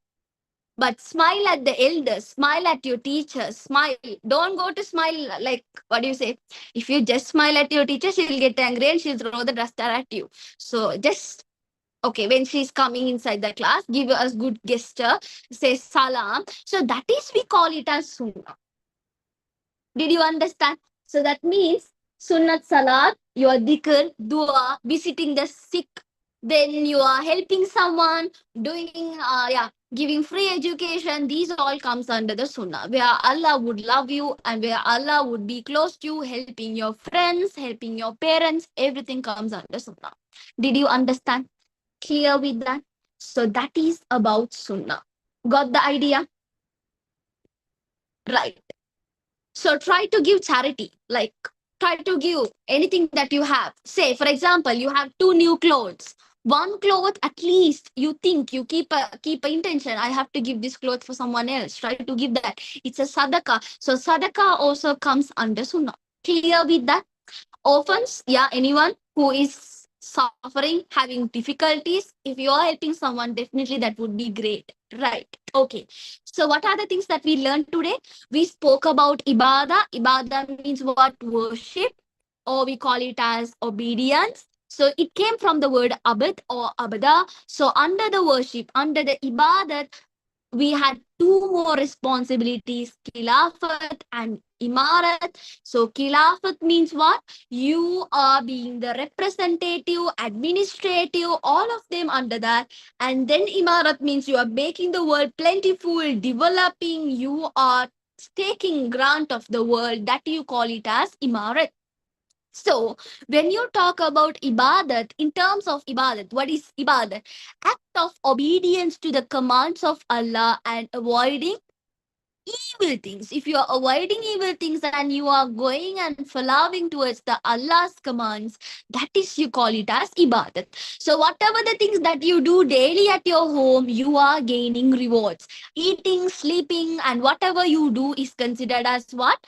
But smile at the elders, smile at your teachers, smile. Don't go to smile like, what do you say? If you just smile at your teacher, she'll get angry and she'll throw the duster at you. So just, okay, when she's coming inside the class, give us good gesture, say salam. So that is, we call it as sunnah. Did you understand? So that means sunnat salat, your dhikr, dua, visiting the sick, then you are helping someone, doing, giving free education. These all comes under the sunnah, where Allah would love you and where Allah would be close to you, helping your friends, helping your parents. Everything comes under sunnah. Did you understand? Clear with that? So that is about sunnah. Got the idea? Right. So try to give charity, like try to give anything that you have. Say, for example, you have two new clothes. One cloth, at least you think, you keep a intention. I have to give this cloth for someone else. Try to give that. It's a sadaqah. So sadaqah also comes under sunnah. Clear with that? Orphans, yeah, anyone who is suffering, having difficulties, if you are helping someone, definitely that would be great. Right. Okay. So what are the things that we learned today? We spoke about ibadah. Ibadah means what? Worship, or we call it as obedience. So it came from the word abad or abada. So under the worship, under the ibadat, we had two more responsibilities, khilafat and imarat. So khilafat means what? You are being the representative, administrative, all of them under that. And then imarat means you are making the world plentiful, developing, you are taking grant of the world. That you call it as imarat. So, when you talk about ibadat, in terms of ibadat, what is ibadat? Act of obedience to the commands of Allah and avoiding evil things. If you are avoiding evil things and you are going and following towards the Allah's commands, that is, you call it as ibadat. So whatever the things that you do daily at your home, you are gaining rewards. Eating, sleeping, and whatever you do is considered as what?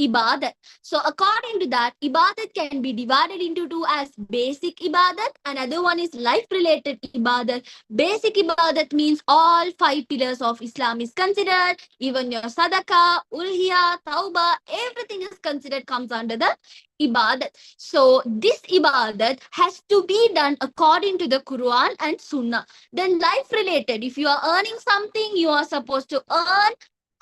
Ibadat. So according to that, ibadat can be divided into two, as basic ibadat, another one is life related ibadat. Basic ibadat means all five pillars of Islam is considered. Even your sadaqah, ulhiya, tauba, everything is considered, comes under the ibadat. So this ibadat has to be done according to the Quran and Sunnah. Then life related, if you are earning something, you are supposed to earn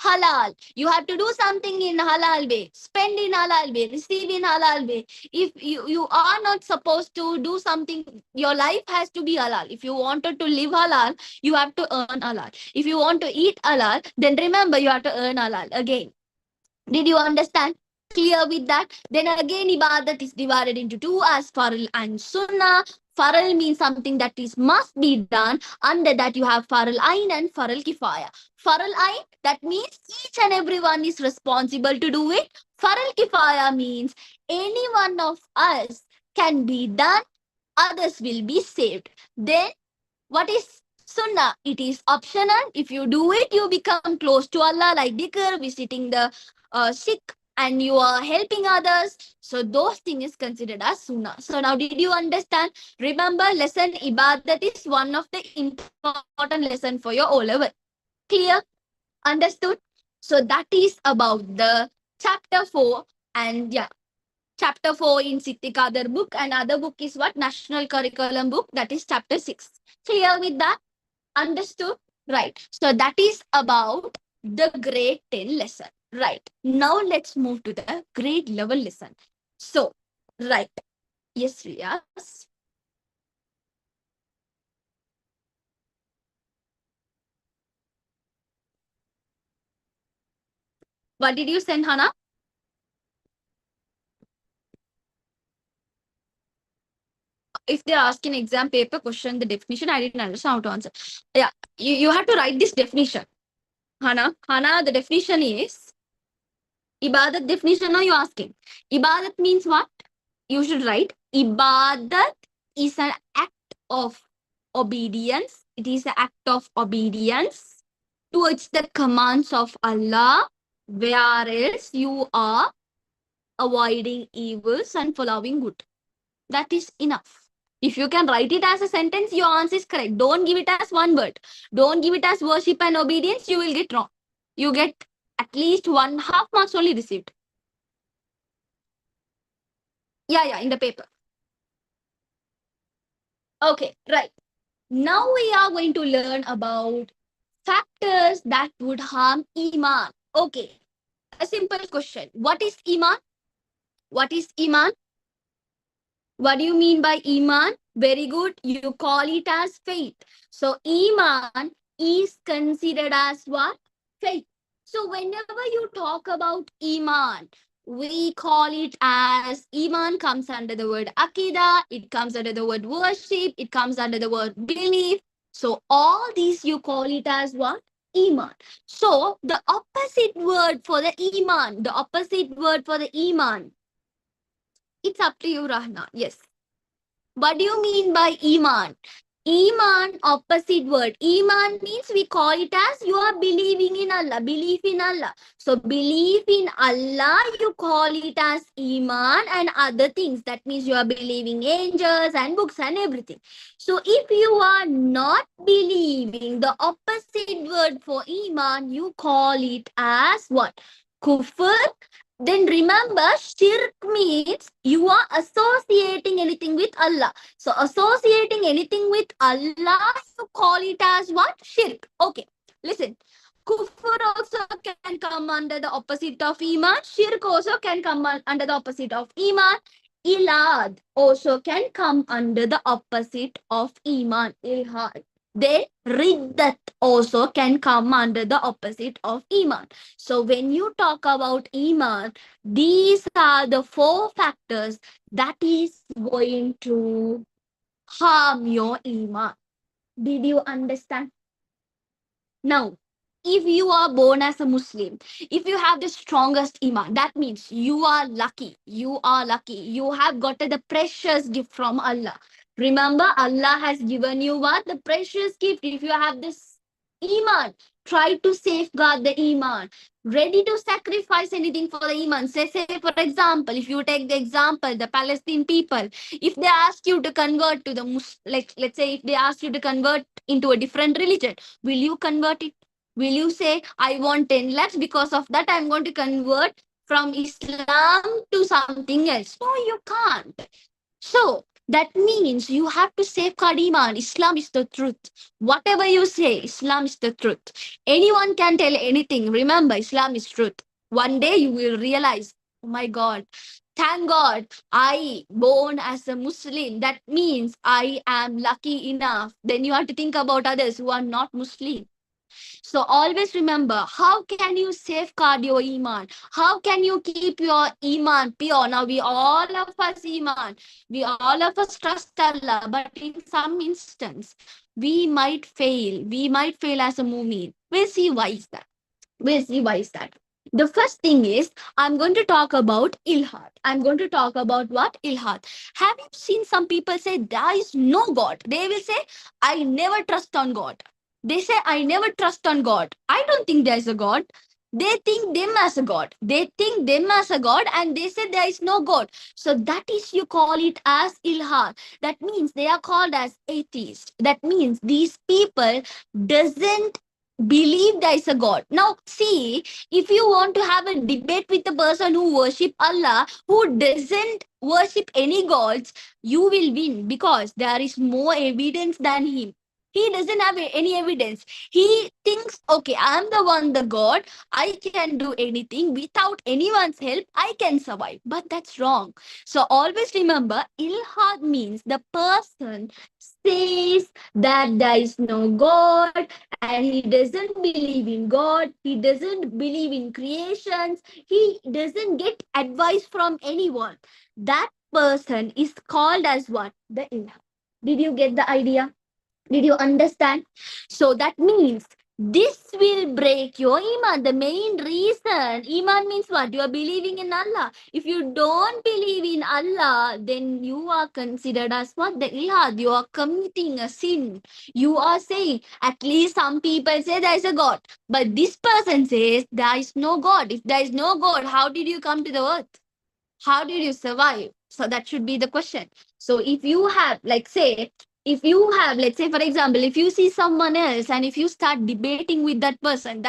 halal. You have to do something in halal way, spend in halal way, receive in halal way. If you are not supposed to do something, your life has to be halal. If you wanted to live halal, you have to earn halal. If you want to eat halal, then remember you have to earn halal again. Did you understand? Clear with that? Then again, ibadat is divided into two as faral and sunnah. Faral means something that is must be done. Under that, you have faral ain and faral kifaya. Faral ain, that means each and everyone is responsible to do it. Faral kifaya means any one of us can be done, others will be saved. Then what is sunnah? It is optional. If you do it, you become close to Allah, like dhikr, visiting the sick, and you are helping others. So those things is considered as sunnah. So now, did you understand? Remember, lesson ibadat is one of the important lesson for your O level. Clear? Understood? So that is about the chapter 4. And yeah, chapter 4 in Siddhikadar book, and other book is what? National Curriculum book, that is chapter 6. Clear with that? Understood? Right. So that is about the grade 10 lesson. Right. Now let's move to the grade level lesson. So, right. Yes, Riyas. What did you send, Hannah? If they're asking exam paper question, the definition, I didn't understand how to answer. Yeah, you have to write this definition. Hannah, the definition is Ibadat definition. Now you're asking. Ibadat means what? You should write Ibadat is an act of obedience. It is an act of obedience towards the commands of Allah, whereas you are avoiding evils and following good. That is enough. If you can write it as a sentence, your answer is correct. Don't give it as one word. Don't give it as worship and obedience. You will get wrong. You get at least 1/2 marks only received. Yeah, in the paper. Okay, right. Now we are going to learn about factors that would harm Iman. Okay, a simple question. What is Iman? What is Iman? What do you mean by Iman? Very good. You call it as faith. So Iman is considered as what? Faith. So whenever you talk about Iman, we call it as Iman comes under the word Akida, it comes under the word worship, it comes under the word belief. So all these you call it as what? Iman. So the opposite word for the Iman, the opposite word for the Iman, it's up to you, Rahna. Yes. What do you mean by Iman? Iman, opposite word. Iman means we call it as you are believing in Allah, belief in Allah. So belief in Allah, you call it as Iman and other things. That means you are believing angels and books and everything. So if you are not believing, the opposite word for Iman, you call it as what? Kufr. Then remember, shirk means you are associating anything with Allah. So associating anything with Allah, you call it as what? Shirk. Okay, listen. Kufr also can come under the opposite of Iman. Shirk also can come under the opposite of Iman. Ilad also can come under the opposite of Iman. Ilhad. Then Riddat also can come under the opposite of Iman. So when you talk about Iman, these are the 4 factors that is going to harm your Iman. Did you understand? Now, if you are born as a Muslim, if you have the strongest Iman, that means you are lucky. You are lucky. You have got the precious gift from Allah. Remember, Allah has given you what? The precious gift. If you have this Iman, try to safeguard the Iman. Ready to sacrifice anything for the Iman. Say for example, if you take the example, the Palestinian people, if they ask you to convert to the like, let's say, if they ask you to convert into a different religion, will you convert it? Will you say, I want 10 lakhs, because of that I'm going to convert from Islam to something else? No, you can't. So that means you have to safeguard Iman. Islam is the truth. Whatever you say, Islam is the truth. Anyone can tell anything. Remember, Islam is truth. One day you will realize, oh my God, thank God I born as a Muslim. That means I am lucky enough. Then you have to think about others who are not Muslim. So always remember, how can you safeguard your Iman? How can you keep your Iman pure? Now we all of us Iman, we all of us trust Allah, but in some instance, we might fail. We might fail as a mu'min. We'll see why is that. We'll see why is that. The first thing is, I'm going to talk about ilhad. I'm going to talk about what? Ilhad. Have you seen some people say there is no God? They will say, I never trust on God. They say, I never trust on God. I don't think there's a God. They think them as a God. They think them as a God and they say there is no God. So that is, you call it as ilhad. That means they are called as atheists. That means these people doesn't believe there is a God. Now, see, if you want to have a debate with a person who worship Allah, who doesn't worship any gods, you will win because there is more evidence than him. He doesn't have any evidence. He thinks, okay, I am the one, the God. I can do anything without anyone's help. I can survive. But that's wrong. So always remember, ilhad means the person says that there is no God and he doesn't believe in God, he doesn't believe in creations, he doesn't get advice from anyone. That person is called as what? The ilhad. Did you get the idea? Did you understand? So that means this will break your Iman. The main reason, Iman means what? You are believing in Allah. If you don't believe in Allah, then you are considered as what? The ilhad. You are committing a sin. You are saying, at least some people say there is a God. But this person says there is no God. If there is no God, how did you come to the earth? How did you survive? So that should be the question. So if you have, like, say, if you have, let's say, for example, if you see someone else and if you start debating with that person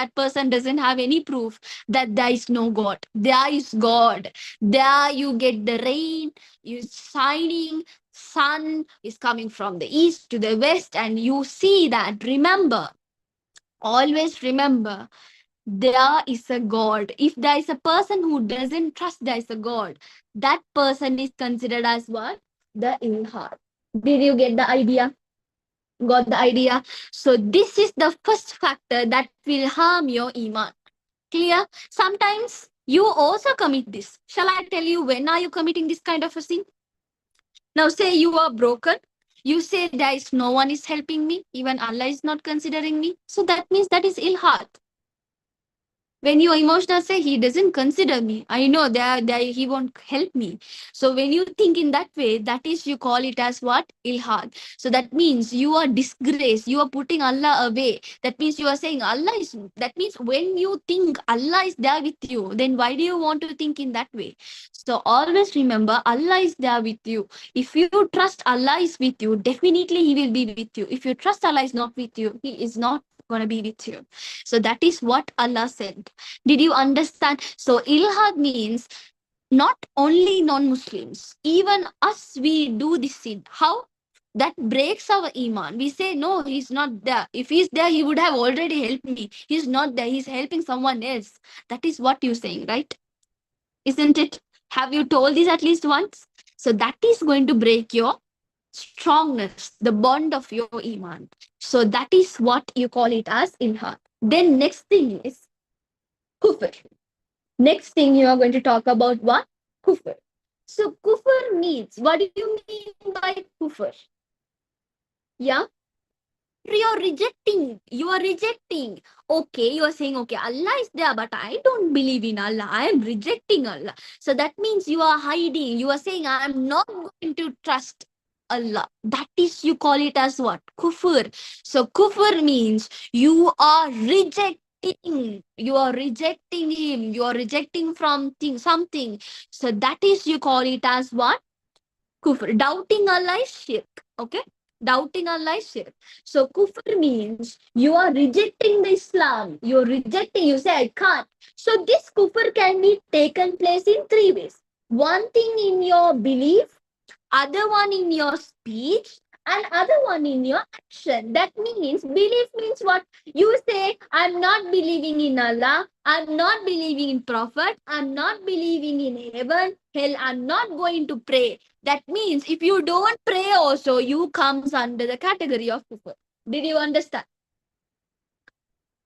doesn't have any proof that there is no God. There is God. There you get the rain, you shining, sun is coming from the east to the west, and you see that. Remember, always remember, there is a God. If there is a person who doesn't trust there is a God, that person is considered as what? The ilhad. Did you get the idea? Got the idea? So this is the first factor that will harm your iman. Clear? Sometimes you also commit this. Shall I tell you when are you committing this kind of a sin? Now say you are broken. You say there is no one is helping me. Even Allah is not considering me. So that means that is ilhad. When you emotional say he doesn't consider me, I know that he won't help me. So when you think in that way, that is, you call it as what? Ilhad. So that means you are disgraced, you are putting Allah away. That means you are saying Allah is, that means when you think Allah is there with you, then why do you want to think in that way? So always remember, Allah is there with you. If you trust Allah is with you, definitely he will be with you. If you trust Allah is not with you, he is not going to be with you. So that is what Allah said. Did you understand? So ilhad means not only non-Muslims, even us, we do this sin. How? That breaks our iman. We say, no, he's not there. If he's there, he would have already helped me. He's not there. He's helping someone else. That is what you're saying, right? Isn't it? Have you told this at least once? So that is going to break your strongness, the bond of your iman. So that is what you call it as ilhad. Then next thing is kufr. Next thing you are going to talk about what? Kufr. So kufr means, what do you mean by kufr? Yeah? You're rejecting. You are rejecting. Okay, you are saying, okay, Allah is there, but I don't believe in Allah. I am rejecting Allah. So that means you are hiding. You are saying, I am not going to trust Allah. That is, you call it as what? Kufr. So kufr means you are rejecting. You are rejecting him. You are rejecting from something. So that is, you call it as what? Kufr. Doubting Allah is shirk. Okay? Doubting Allah is shirk. So kufr means you are rejecting the Islam. You're rejecting, you say, I can't. So this kufr can be taken place in three ways. One thing in your belief, other one in your speech, and other one in your action. That means, belief means what? You say, I'm not believing in Allah, I'm not believing in prophet, I'm not believing in heaven, hell, I'm not going to pray. That means if you don't pray also, you comes under the category of kufr. Did you understand?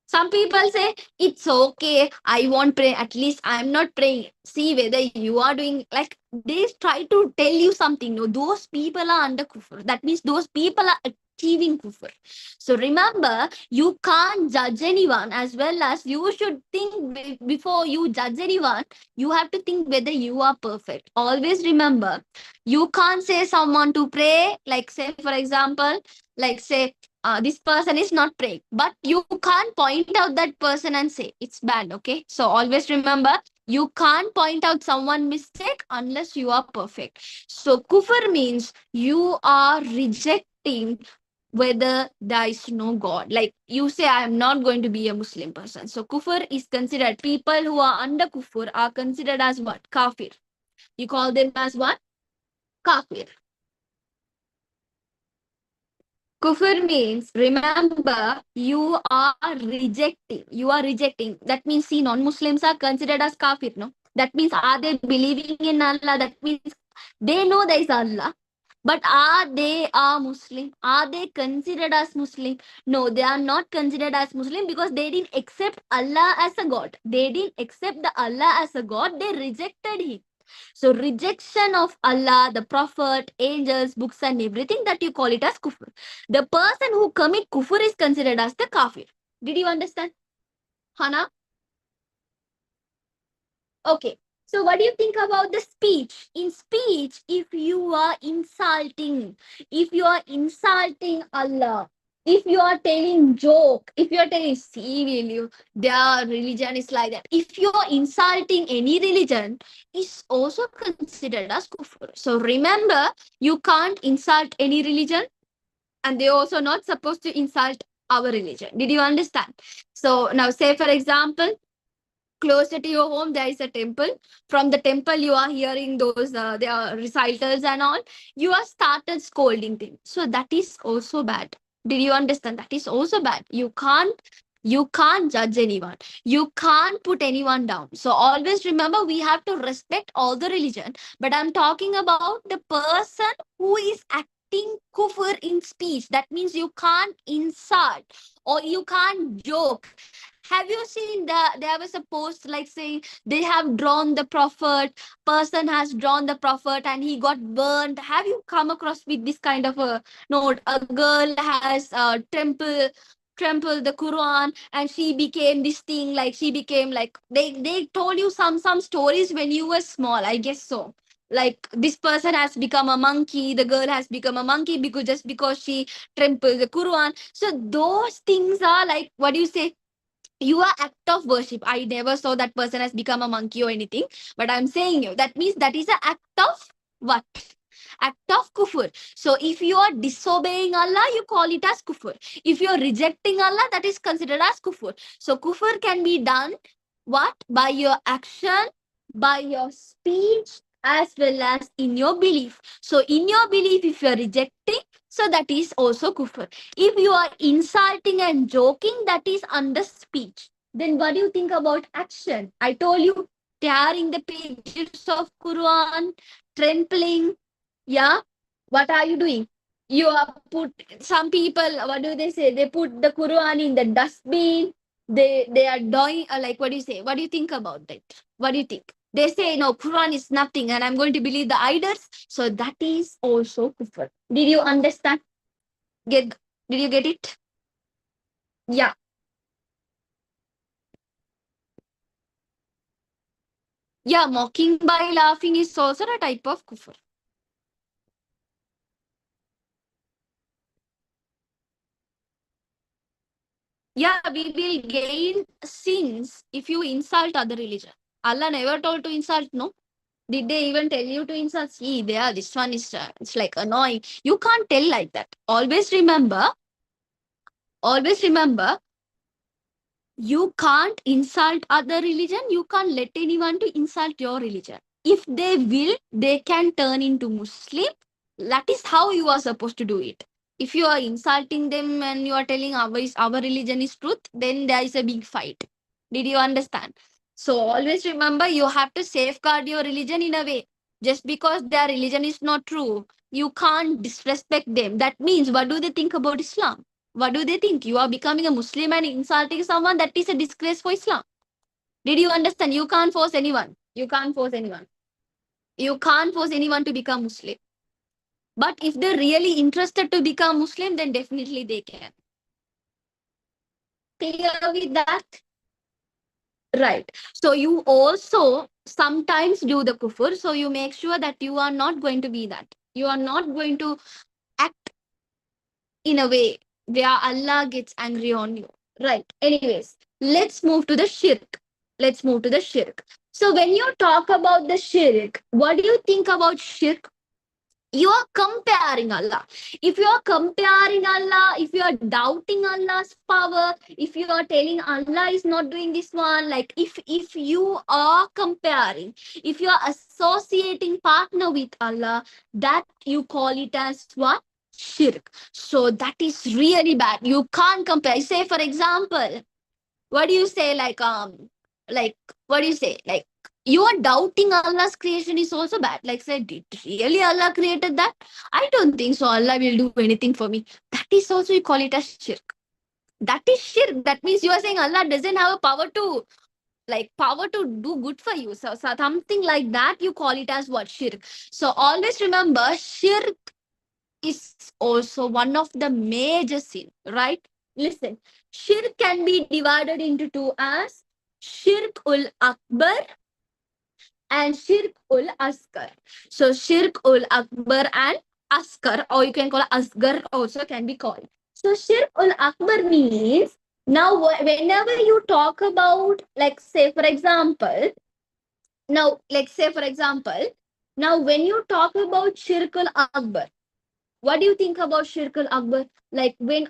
Some people say it's okay, I won't pray, at least I'm not praying. See whether you are doing, like they try to tell you something. No, those people are under kufr. That means those people are achieving kufr. So remember, you can't judge anyone, as well as you should think before you judge anyone. You have to think whether you are perfect. Always remember, you can't say someone to pray, like say for example, like say this person is not praying, but you can't point out that person and say it's bad. Okay, so always remember, you can't point out someone mistake unless you are perfect. So kufr means you are rejecting whether there is no god. Like you say, I am not going to be a Muslim person. So kufr is considered, people who are under kufr are considered as what? Kafir. You call them as what? Kafir. Kufr means, remember, you are rejecting. You are rejecting. That means, see, non-Muslims are considered as kafir, no? That means, are they believing in Allah? That means they know there is Allah. But are they a Muslim? Are they considered as Muslim? No, they are not considered as Muslim because they didn't accept Allah as a God. They didn't accept the Allah as a God. They rejected Him. So rejection of Allah, the Prophet, angels, books, and everything, that you call it as kufr. The person who commit kufr is considered as the kafir. Did you understand, Hana? Okay. So what do you think about the speech? In speech, if you are insulting, if you are insulting Allah, if you are telling joke, if you are telling, see, will you, their religion is like that. If you are insulting any religion, is also considered as kufr. So remember, you can't insult any religion, and they also not supposed to insult our religion. Did you understand? So now say for example, closer to your home there is a temple. From the temple you are hearing those their recitals and all, you are started scolding them, so that is also bad. Did you understand? That is also bad. You can't judge anyone, you can't put anyone down. So always remember, we have to respect all the religion, but I'm talking about the person who is acting kufr in speech. That means you can't insult or you can't joke. Have you seen there was a post like saying they have drawn the prophet, person has drawn the prophet and he got burned? Have you come across with this kind of a note? A girl has trampled the Quran and she became this thing, like she became like, they told you some stories when you were small, I guess so. Like this person has become a monkey, the girl has become a monkey because just because she trampled the Quran. So those things are like, what do you say, you are act of worship. I never saw that person has become a monkey or anything, but I'm saying you, that means that is an act of what? Act of kufr. So if you are disobeying Allah, you call it as kufr. If you are rejecting Allah, that is considered as kufr. So kufr can be done what? By your action, by your speech, as well as in your belief. So in your belief, if you are rejecting, so that is also kufr. If you are insulting and joking, that is under speech. Then what do you think about action? I told you, tearing the pages of Quran, trampling. Yeah. What are you doing? You are put, some people, what do they say? They put the Quran in the dustbin. They are doing like, what do you say? What do you think about that? What do you think? They say no, Quran is nothing and I'm going to believe the idols. So that is also kufr. Did you understand? Get did you get it? Yeah. Yeah, mocking by laughing is also a type of kufr. Yeah, we will gain sins if you insult other religion. Allah never told to insult, no? Did they even tell you to insult? See, there, this one is, it's like annoying. You can't tell like that. Always remember, you can't insult other religion. You can't let anyone to insult your religion. If they will, they can turn into Muslim. That is how you are supposed to do it. If you are insulting them and you are telling our religion is truth, then there is a big fight. Did you understand? So always remember, you have to safeguard your religion in a way. Just because their religion is not true, you can't disrespect them. That means, what do they think about Islam? What do they think? You are becoming a Muslim and insulting someone, that is a disgrace for Islam. Did you understand? You can't force anyone. You can't force anyone. You can't force anyone to become Muslim. But if they're really interested to become Muslim, then definitely they can. Clear with that? Right. So you also sometimes do the kufr. So you make sure that you are not going to be that. You are not going to act in a way where Allah gets angry on you. Right. Anyways, let's move to the shirk. Let's move to the shirk. So when you talk about the shirk, what do you think about shirk? You are comparing Allah. If you are comparing Allah, if you are doubting Allah's power, if you are telling Allah is not doing this one, like if you are comparing, if you are associating partner with Allah, that you call it as what? Shirk. So that is really bad. You can't compare. Say for example, what do you say, like what do you say, like you are doubting Allah's creation is also bad. Like, say, did really Allah created that? I don't think so Allah will do anything for me. That is also, you call it as shirk. That is shirk. That means you are saying Allah doesn't have a power to, like, power to do good for you. So something like that, you call it as what? Shirk. So always remember, shirk is also one of the major sin, right? Listen, shirk can be divided into two as shirk ul akbar and shirk ul asgar. So shirk ul akbar and askar, or you can call it asgar also can be called. So shirk ul akbar means, now whenever you talk about, like, say for example, now like say for example, now when you talk about shirk ul akbar, what do you think about Shirk al Akbar? Like when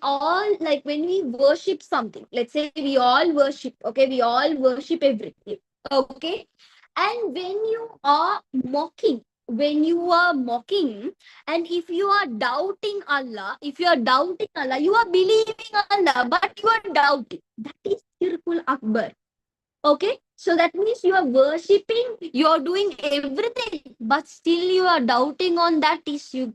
we worship something, let's say we all worship, okay, we all worship everything, okay? And when you are mocking, and if you are doubting Allah, you are believing Allah, but you are doubting. That is Shirk al Akbar. Okay, so that means you are worshipping, you are doing everything, but still you are doubting on that issue.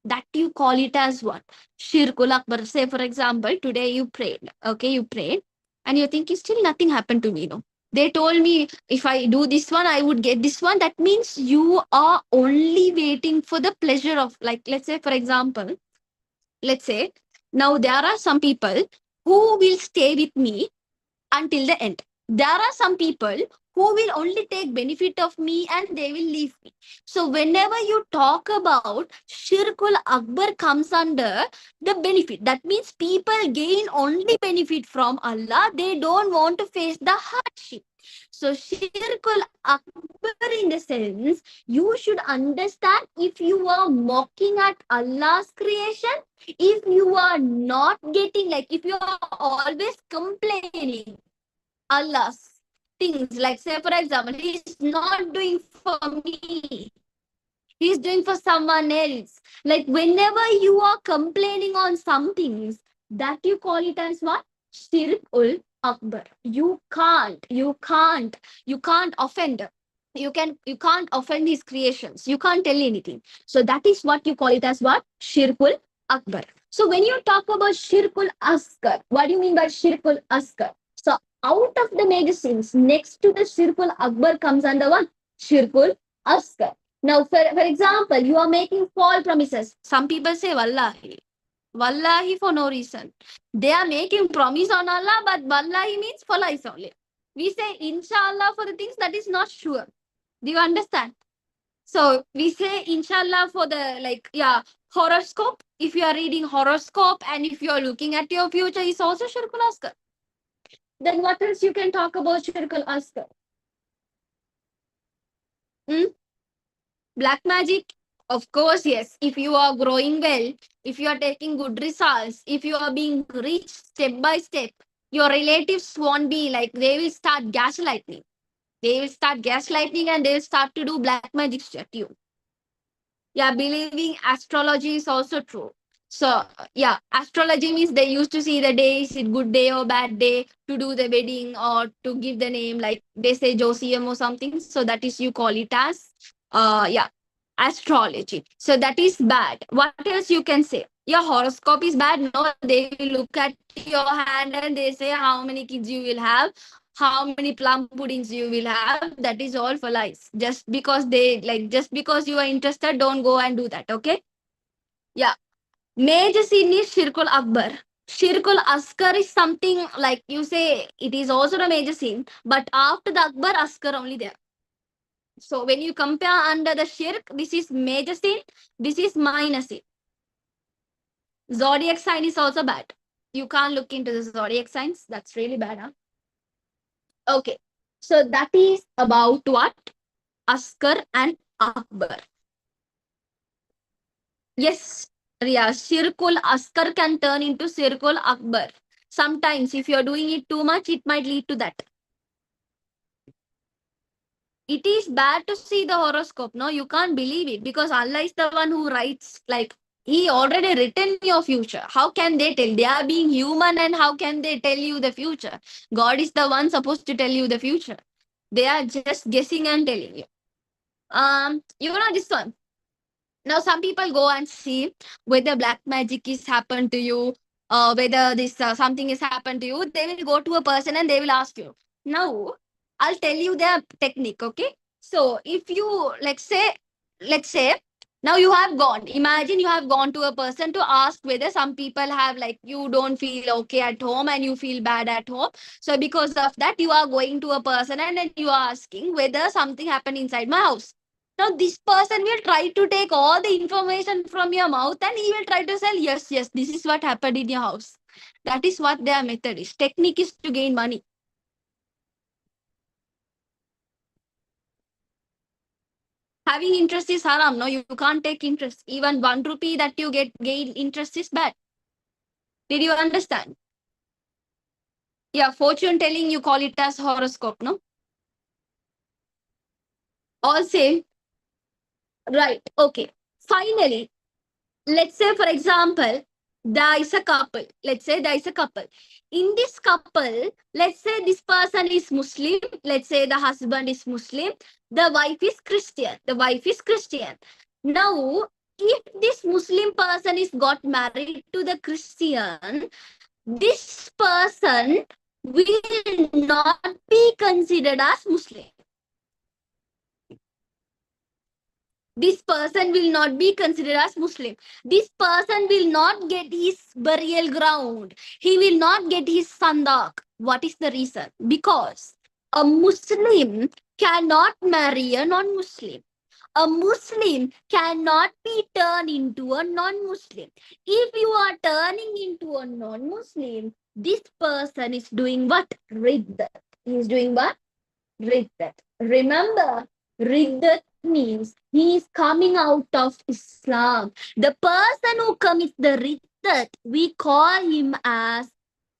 That you call it as what? Shirkul Akbar. Say, for example, today you prayed. Okay, you prayed, and you think still nothing happened to me. No, they told me if I do this one, I would get this one. That means you are only waiting for the pleasure of, like, let's say, for example, let's say, now there are some people who will stay with me until the end. There are some people who will only take benefit of me and they will leave me. So whenever you talk about Shirkul Akbar comes under the benefit. That means people gain only benefit from Allah. They don't want to face the hardship. So Shirkul Akbar, in the sense, you should understand, if you are mocking at Allah's creation, if you are not getting, like, if you are always complaining Allah's things, like, say for example, he's not doing for me, he's doing for someone else. Like, whenever you are complaining on some things, that you call it as what? Shirk ul Akbar. You can't offend. You can't offend his creations. You can't tell anything. So that is what you call it as what? Shirkul Akbar. So when you talk about Shirkul Asgar, what do you mean by Shirkul Asgar? So out of the major sins, next to the Shirkul Akbar comes under what? Shirkul Asgar. Now, for example, you are making false promises. Some people say Wallahi. Wallahi for no reason. They are making promise on Allah, but Wallahi means for lies only. We say Inshallah for the things that is not sure. Do you understand? So we say Inshallah for the, like, yeah, horoscope. If you are reading horoscope and if you are looking at your future, is also Shirkul Asgar. Then what else you can talk about Shirkul Asgar? Hmm? Black magic? Of course, yes. If you are growing well, if you are taking good results, if you are being rich step by step, your relatives won't be like, they will start gaslighting. They will start gaslighting and they will start to do black magic at you. Yeah, believing astrology is also true. So, yeah, astrology means they used to see the day, is it good day or bad day to do the wedding or to give the name, like they say Josium or something. So that is, you call it as, yeah, astrology. So that is bad. What else you can say? Your horoscope is bad. No, they will look at your hand and they say how many kids you will have, how many plum puddings you will have. That is all for lies. Just because just because you are interested, don't go and do that. Okay? Yeah. Major sin is Shirkul Akbar. Shirkul Askar is something like you say it is also a major sin, but after the Akbar, Askar only there. So when you compare under the Shirk, this is major sin, this is minor sin. Zodiac sign is also bad. You can't look into the zodiac signs. That's really bad, huh? Okay. So that is about what? Askar and Akbar. Yes, Ria. Shirkul Askar can turn into Shirkul Akbar. Sometimes, if you're doing it too much, it might lead to that. It is bad to see the horoscope. No, you can't believe it because Allah is the one who writes, like, He already written your future. How can they tell? They are being human, and how can they tell you the future? God is the one supposed to tell you the future. They are just guessing and telling you. You know this one. Now, some people go and see whether black magic is happened to you, whether this something is happened to you. They will go to a person and they will ask you. Now, I'll tell you their technique. Okay. So, if you let's say, now you have gone. Imagine you have gone to a person to ask whether some people have like you don't feel okay at home and you feel bad at home. So, because of that, you are going to a person and then you are asking whether something happened inside my house. Now, this person will try to take all the information from your mouth and he will try to say, yes, yes, this is what happened in your house. That is what their method is. Technique is to gain money. Having interest is haram. No, you can't take interest. Even 1 rupee that you get gain interest is bad. Did you understand? Yeah, fortune telling you call it as horoscope, no? All same. Right. Okay. Finally, let's say for example there is a couple. Let's say there is a couple. In this couple, let's say this person is Muslim. Let's say the husband is Muslim, the wife is Christian. Now, if this Muslim person is got married to the Christian, this person will not be considered as Muslim. This person will not be considered as Muslim. This person will not get his burial ground. He will not get his sandak. What is the reason? Because a Muslim cannot marry a non-Muslim. A Muslim cannot be turned into a non-Muslim. If you are turning into a non-Muslim, this person is doing what? Riddat. He is doing what? Riddat. Remember, Riddat means he is coming out of Islam. The person who commits the Riddat, we call him as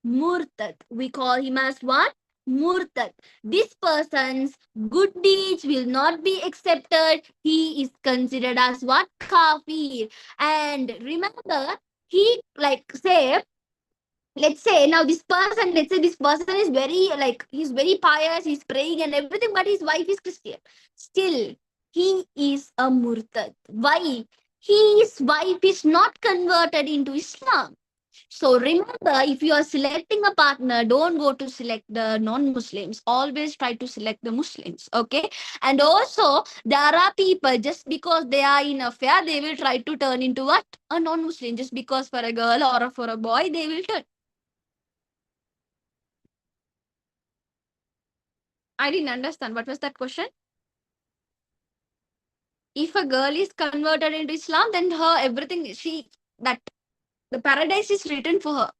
Murtad. We call him as what? Murtad. This person's good deeds will not be accepted. He is considered as what? Kafir. And remember, he like say let's say now this person, let's say this person is very like he's very pious, he's praying and everything, but his wife is Christian. Still, he is a murtad. Why? His wife is not converted into Islam. So remember, if you are selecting a partner, don't go to select the non-Muslims. Always try to select the Muslims. Okay. And also, there are people just because they are in a affair, they will try to turn into what? A non-Muslim. Just because for a girl or for a boy, they will turn. I didn't understand. What was that question? If a girl is converted into Islam, then her everything that the paradise is written for her.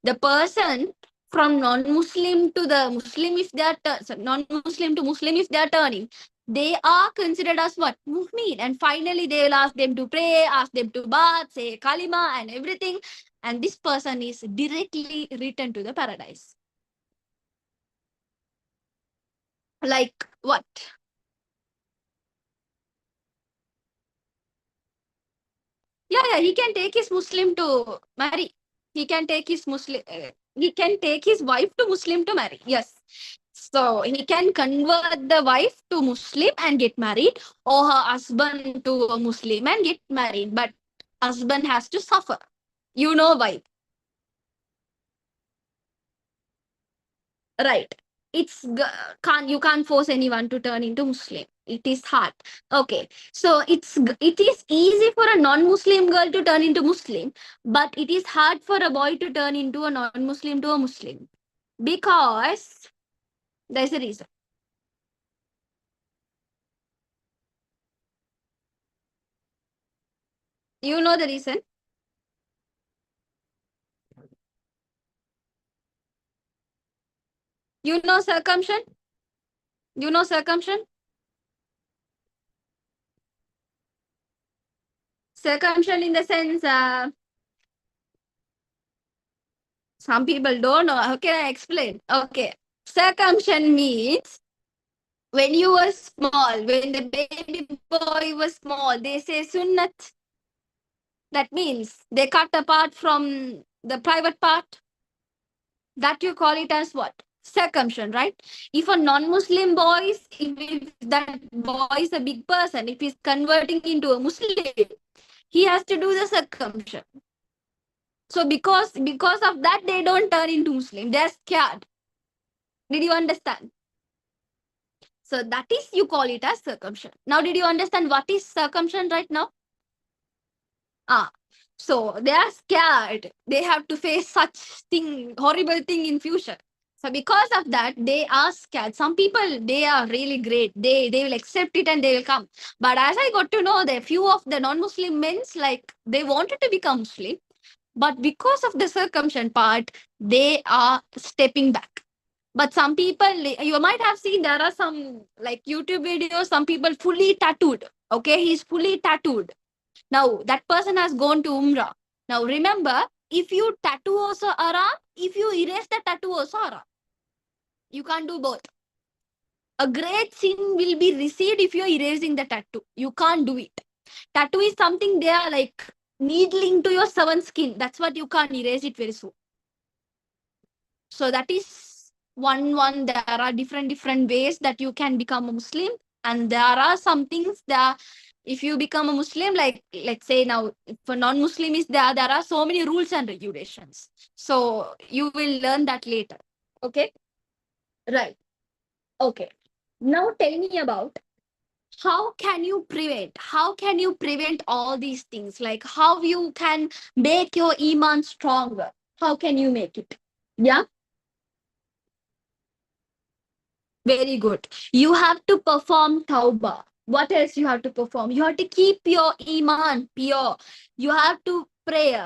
The person from non-Muslim to the Muslim, if they are non-Muslim to Muslim, if they are turning, they are considered as what? Mu'min. And finally, they will ask them to pray, ask them to bath, say kalima and everything. And this person is directly written to the paradise. Like what? Yeah, he can take his Muslim to marry. He can take his Muslim. He can take his wife to Muslim to marry. Yes. So he can convert the wife to Muslim and get married, or her husband to a Muslim and get married. But husband has to suffer. You know why? Right. Can't, you can't force anyone to turn into Muslim. It is hard. Okay. So it is easy for a non-Muslim girl to turn into Muslim, but it is hard for a boy to turn into a non-Muslim to a Muslim, because there's a reason. You know the reason. You know circumcision. You know circumcision. Circumcision in the sense, some people don't know. How can I explain? Okay. Circumcision means when you were small, when the baby boy was small, they say sunnat. That means they cut apart from the private part. That you call it as what? Circumcision, right? If a non-Muslim boy if that boy is a big person, if he's converting into a Muslim, he has to do the circumcision. So because of that, they don't turn into Muslim. They're scared. Did you understand? So that is, you call it as circumcision. Now, did you understand what is circumcision right now? Ah, so they are scared. They have to face such thing, horrible thing in future. So because of that, they are scared. Some people, they are really great. They will accept it and they will come. But as I got to know, the few of the non-Muslim men's, like, they wanted to become Muslim, but because of the circumcision part, they are stepping back. But some people, you might have seen, there are some like YouTube videos, some people fully tattooed. Okay, he's fully tattooed. Now that person has gone to Umrah. Now remember, if you tattoo also haram, if you erase the tattoo also haram. You can't do both. A great sin will be received if you're erasing the tattoo. You can't do it. Tattoo is something they are like needling to your seven skin. That's what you can't erase it very soon. So that is one. There are different ways that you can become a Muslim, and there are some things that if you become a Muslim, like let's say now, for non-Muslim is there are so many rules and regulations. So you will learn that later. Okay, right. Okay. Now tell me about how can you prevent all these things, like how you can make your Iman stronger. How can you make it? Yeah. Very good. You have to perform tauba. What else you have to perform? You have to keep your iman pure. You have to pray.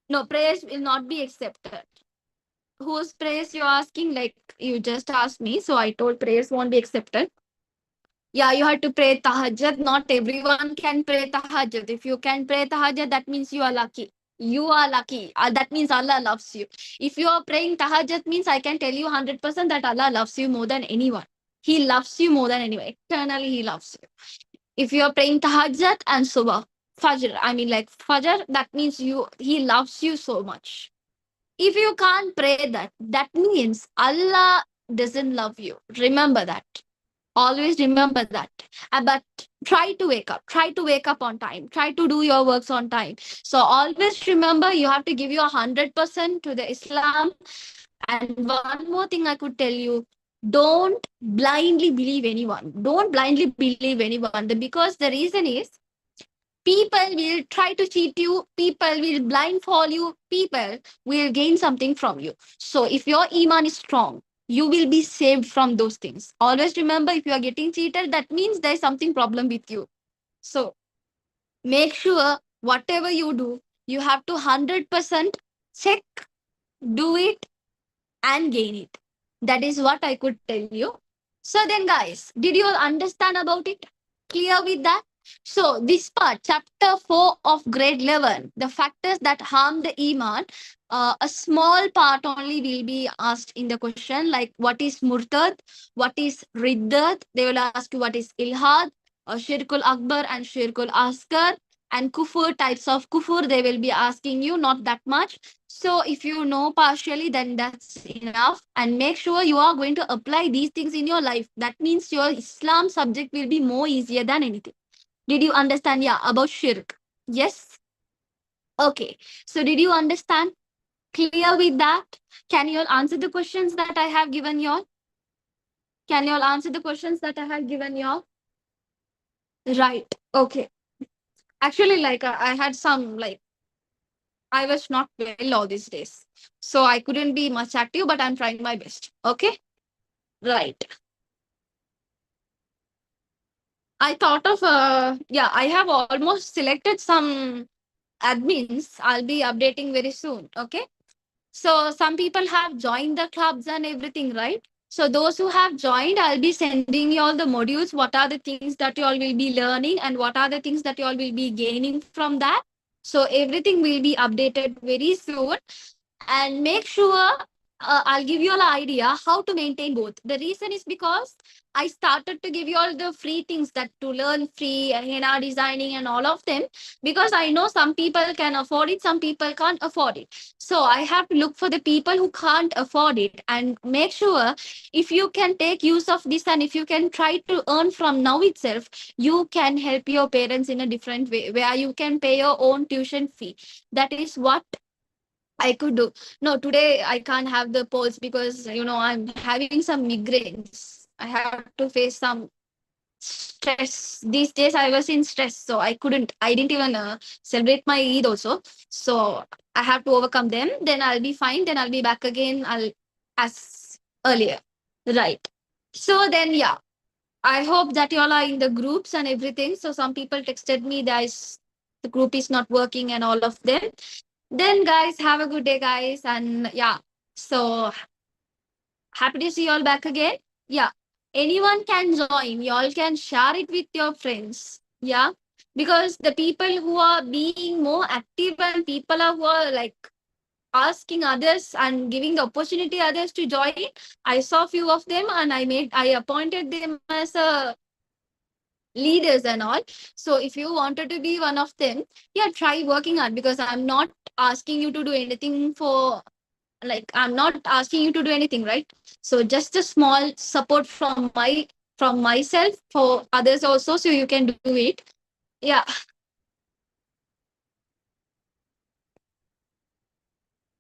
No, prayers will not be accepted. Whose prayers you're asking? Like you just asked me, so I told prayers won't be accepted. Yeah, you have to pray tahajjud. Not everyone can pray tahajjud. If you can pray tahajjud, that means you are lucky. You are lucky. That means Allah loves you. If you are praying tahajjud, means I can tell you 100% that Allah loves you more than anyone. He loves you more than anyone. Eternally, He loves you. If you are praying tahajjud and subah, fajr, I mean like fajr, that means He loves you so much. If you can't pray that, that means Allah doesn't love you. Remember that. Always remember that. But try to wake up. Try to wake up on time. Try to do your works on time. So always remember, you have to give your 100% to the Islam. And one more thing I could tell you, don't blindly believe anyone. Don't blindly believe anyone. Because the reason is, people will try to cheat you, people will blindfold you, people will gain something from you. So if your Iman is strong, you will be saved from those things. Always remember, if you are getting cheated, that means there's something problem with you. So make sure whatever you do, you have to 100% check, do it, and gain it. That is what I could tell you. So then, guys, did you all understand about it? Clear with that? So this part, chapter 4 of grade 11, the factors that harm the Iman, a small part only will be asked in the question, like what is murtad, what is riddat, they will ask you what is ilhad, shirkul akbar and shirkul asgar, and kufur, types of kufur, they will be asking you, not that much. So if you know partially, then that's enough. And make sure you are going to apply these things in your life. That means your Islam subject will be more easier than anything. Did you understand? Yeah, about shirk. Yes. Okay. So did you understand? Clear with that? Can you all answer the questions that I have given you all? Can you all answer the questions that I have given you all? Right. Okay. Actually, like I had some like I was not well all these days. So I couldn't be much active, but I'm trying my best. Okay. Right. I thought of yeah, I have almost selected some admins. I'll be updating very soon. Okay. So some people have joined the clubs and everything, right? So those who have joined, I'll be sending you all the modules. What are the things that you all will be learning and what are the things that you all will be gaining from that? So everything will be updated very soon. And make sure I'll give you all an idea how to maintain both. The reason is because I started to give you all the free things that to learn free henna designing and all of them, because I know some people can afford it, some people can't afford it. So I have to look for the people who can't afford it and make sure if you can take use of this and if you can try to earn from now itself, you can help your parents in a different way where you can pay your own tuition fee. That is what I could do. No, today I can't have the polls because I'm having some migraines. I have to face some stress. These days I was in stress, so I couldn't. I didn't even celebrate my Eid also. So I have to overcome them. Then I'll be fine. Then I'll be back again. I'll as earlier. Right. So then yeah, I hope that you all are in the groups and everything. So some people texted me that the group is not working and all of them. Then, guys, have a good day, guys. And yeah, so happy to see you all back again. Yeah, anyone can join. You all can share it with your friends. Yeah, because the people who are being more active and people are who are like asking others and giving the opportunity others to join. I saw few of them and I appointed them as a leaders and all. So if you wanted to be one of them, yeah, try working hard because I'm not asking you to do anything for like I'm not asking you to do anything, right? So just a small support from myself for others also, so you can do it. Yeah.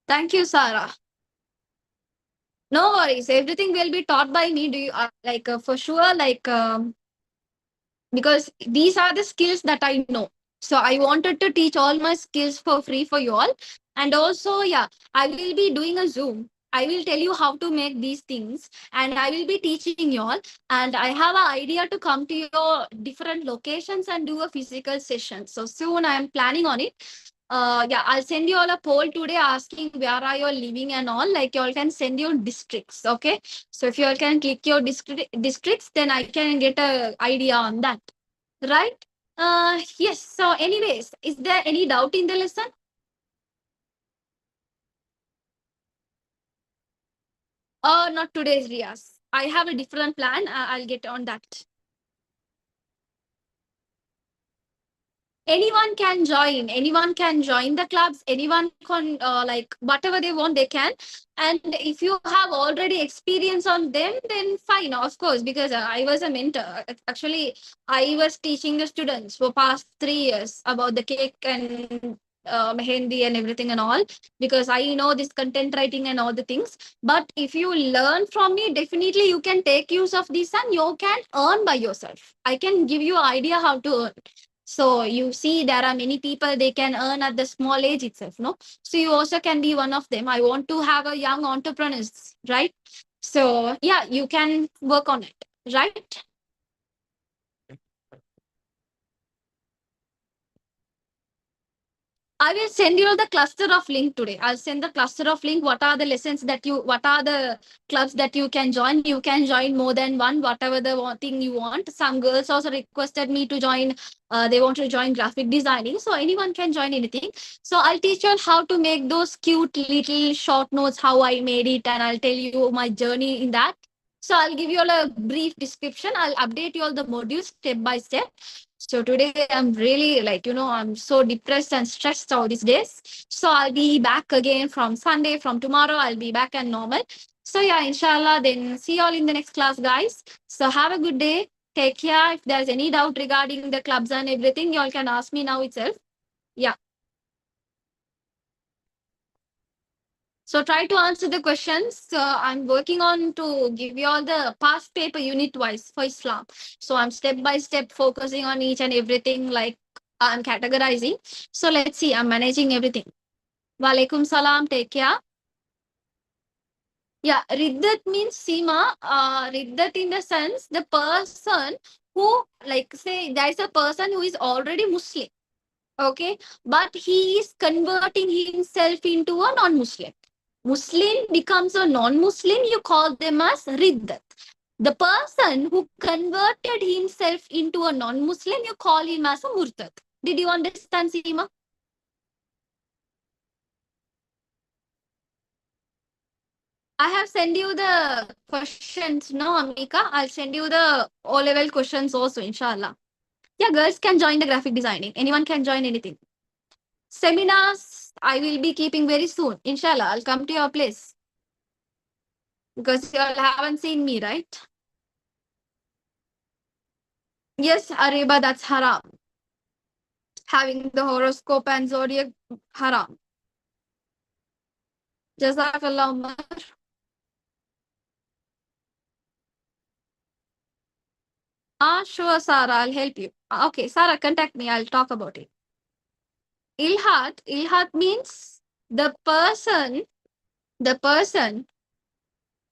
Thank you, Sarah. No worries, everything will be taught by me. Do you for sure because these are the skills that I know. So I wanted to teach all my skills for free for you all. And also, yeah, I will be doing a Zoom. I will tell you how to make these things and I will be teaching you all. And I have an idea to come to your different locations and do a physical session. So soon I am planning on it. Yeah, I'll send you all a poll today asking where are you all living and all. Like you all can send your districts. Okay. So if you all can click your districts, then I can get a idea on that. Right? Yes. So, anyways, is there any doubt in the lesson? Not today's Rias. I have a different plan. I'll get on that. Anyone can join the clubs. Anyone can like whatever they want, they can. And if you have already experience on them, then fine, of course, because I was a mentor. Actually, I was teaching the students for past 3 years about the cake and mehendi and everything and all, because I know this content writing and all the things. But if you learn from me, definitely you can take use of this and you can earn by yourself. I can give you idea how to earn. So you see, there are many people they can earn at the small age itself, no? So you also can be one of them. I want to have a young entrepreneurs, right? So yeah, you can work on it, right? I will send you the cluster of link today. I'll send the cluster of link. What are the lessons that what are the clubs that you can join? You can join more than one, whatever the thing you want. Some girls also requested me to join. They want to join graphic designing. So anyone can join anything. So I'll teach you how to make those cute little short notes, how I made it, and I'll tell you my journey in that. So I'll give you all a brief description. I'll update you all the modules step by step. So today I'm really I'm so depressed and stressed all these days. So I'll be back again from Sunday. From tomorrow, I'll be back and normal. So yeah, inshallah, then see you all in the next class, guys. So have a good day. Take care. If there's any doubt regarding the clubs and everything, you all can ask me now itself. Yeah. So try to answer the questions. I'm working on to give you all the past paper unit wise for Islam. So I'm step by step focusing on each and everything. Like I'm categorizing. So let's see. I'm managing everything. Walaikum salam. Take care. Yeah, Riddat means Sima. Riddat in the sense the person who, like, say, there is a person who is already Muslim, okay, but he is converting himself into a non-Muslim. Muslim becomes a non-Muslim, you call them as Riddat. The person who converted himself into a non-Muslim, you call him as a Murtad. Did you understand, Sima? I have sent you the questions, no, Amika? I'll send you the O-level questions also, inshallah. Yeah, girls can join the graphic designing. Anyone can join anything. Seminars, I will be keeping very soon. Inshallah, I'll come to your place. Because you all haven't seen me, right? Yes, Ariba, that's haram. Having the horoscope and zodiac, haram. Jazakallah Umar. Ah, sure, Sarah, I'll help you. Okay, Sarah, contact me. I'll talk about it. Ilhat means the person,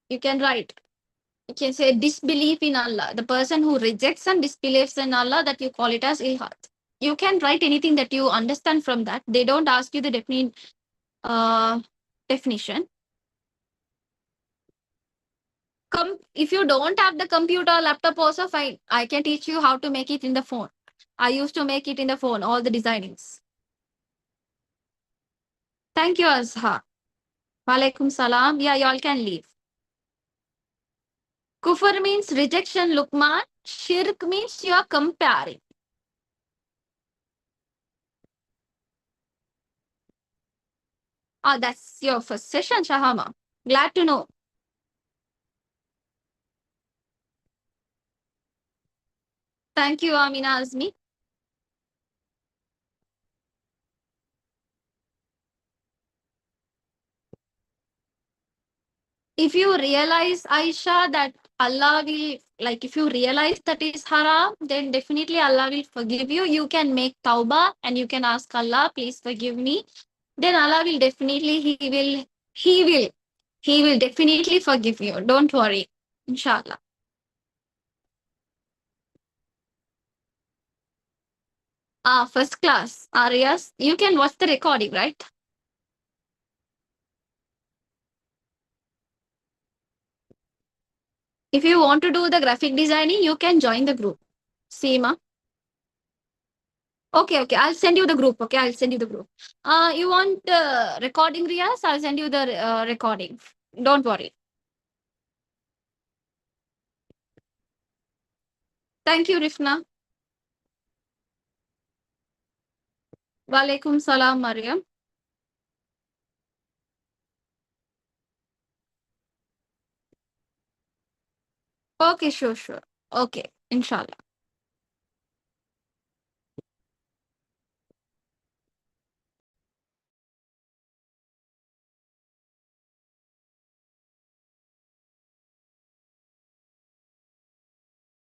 you can write. You can say disbelief in Allah. The person who rejects and disbelieves in Allah, that you call it as ilhat. You can write anything that you understand from that. They don't ask you the uh, definition. If you don't have the computer or laptop, also fine. I can teach you how to make it in the phone. I used to make it in the phone, all the designings. Thank you, Azha. Walaikum salam. Yeah, y'all can leave. Kufr means rejection, Lukman. Shirk means you are comparing. Ah, that's your first session, Shahama. Glad to know. Thank you, Amina Azmi. If you realize, Aisha, that Allah will, like, if you realize that is haram, then definitely Allah will forgive you. You can make tawbah and you can ask Allah, please forgive me. Then Allah will definitely, He will, He will definitely forgive you. Don't worry. Inshallah. Ah, first class. Arias, you can watch the recording, right? If you want to do the graphic designing, you can join the group. Seema. Okay, okay. I'll send you the group. Okay, I'll send you the group. You want recording, Riaz? I'll send you the recording. Don't worry. Thank you, Rifna. Walaikum salam, Mariam. Okay, sure, sure. Okay, inshallah.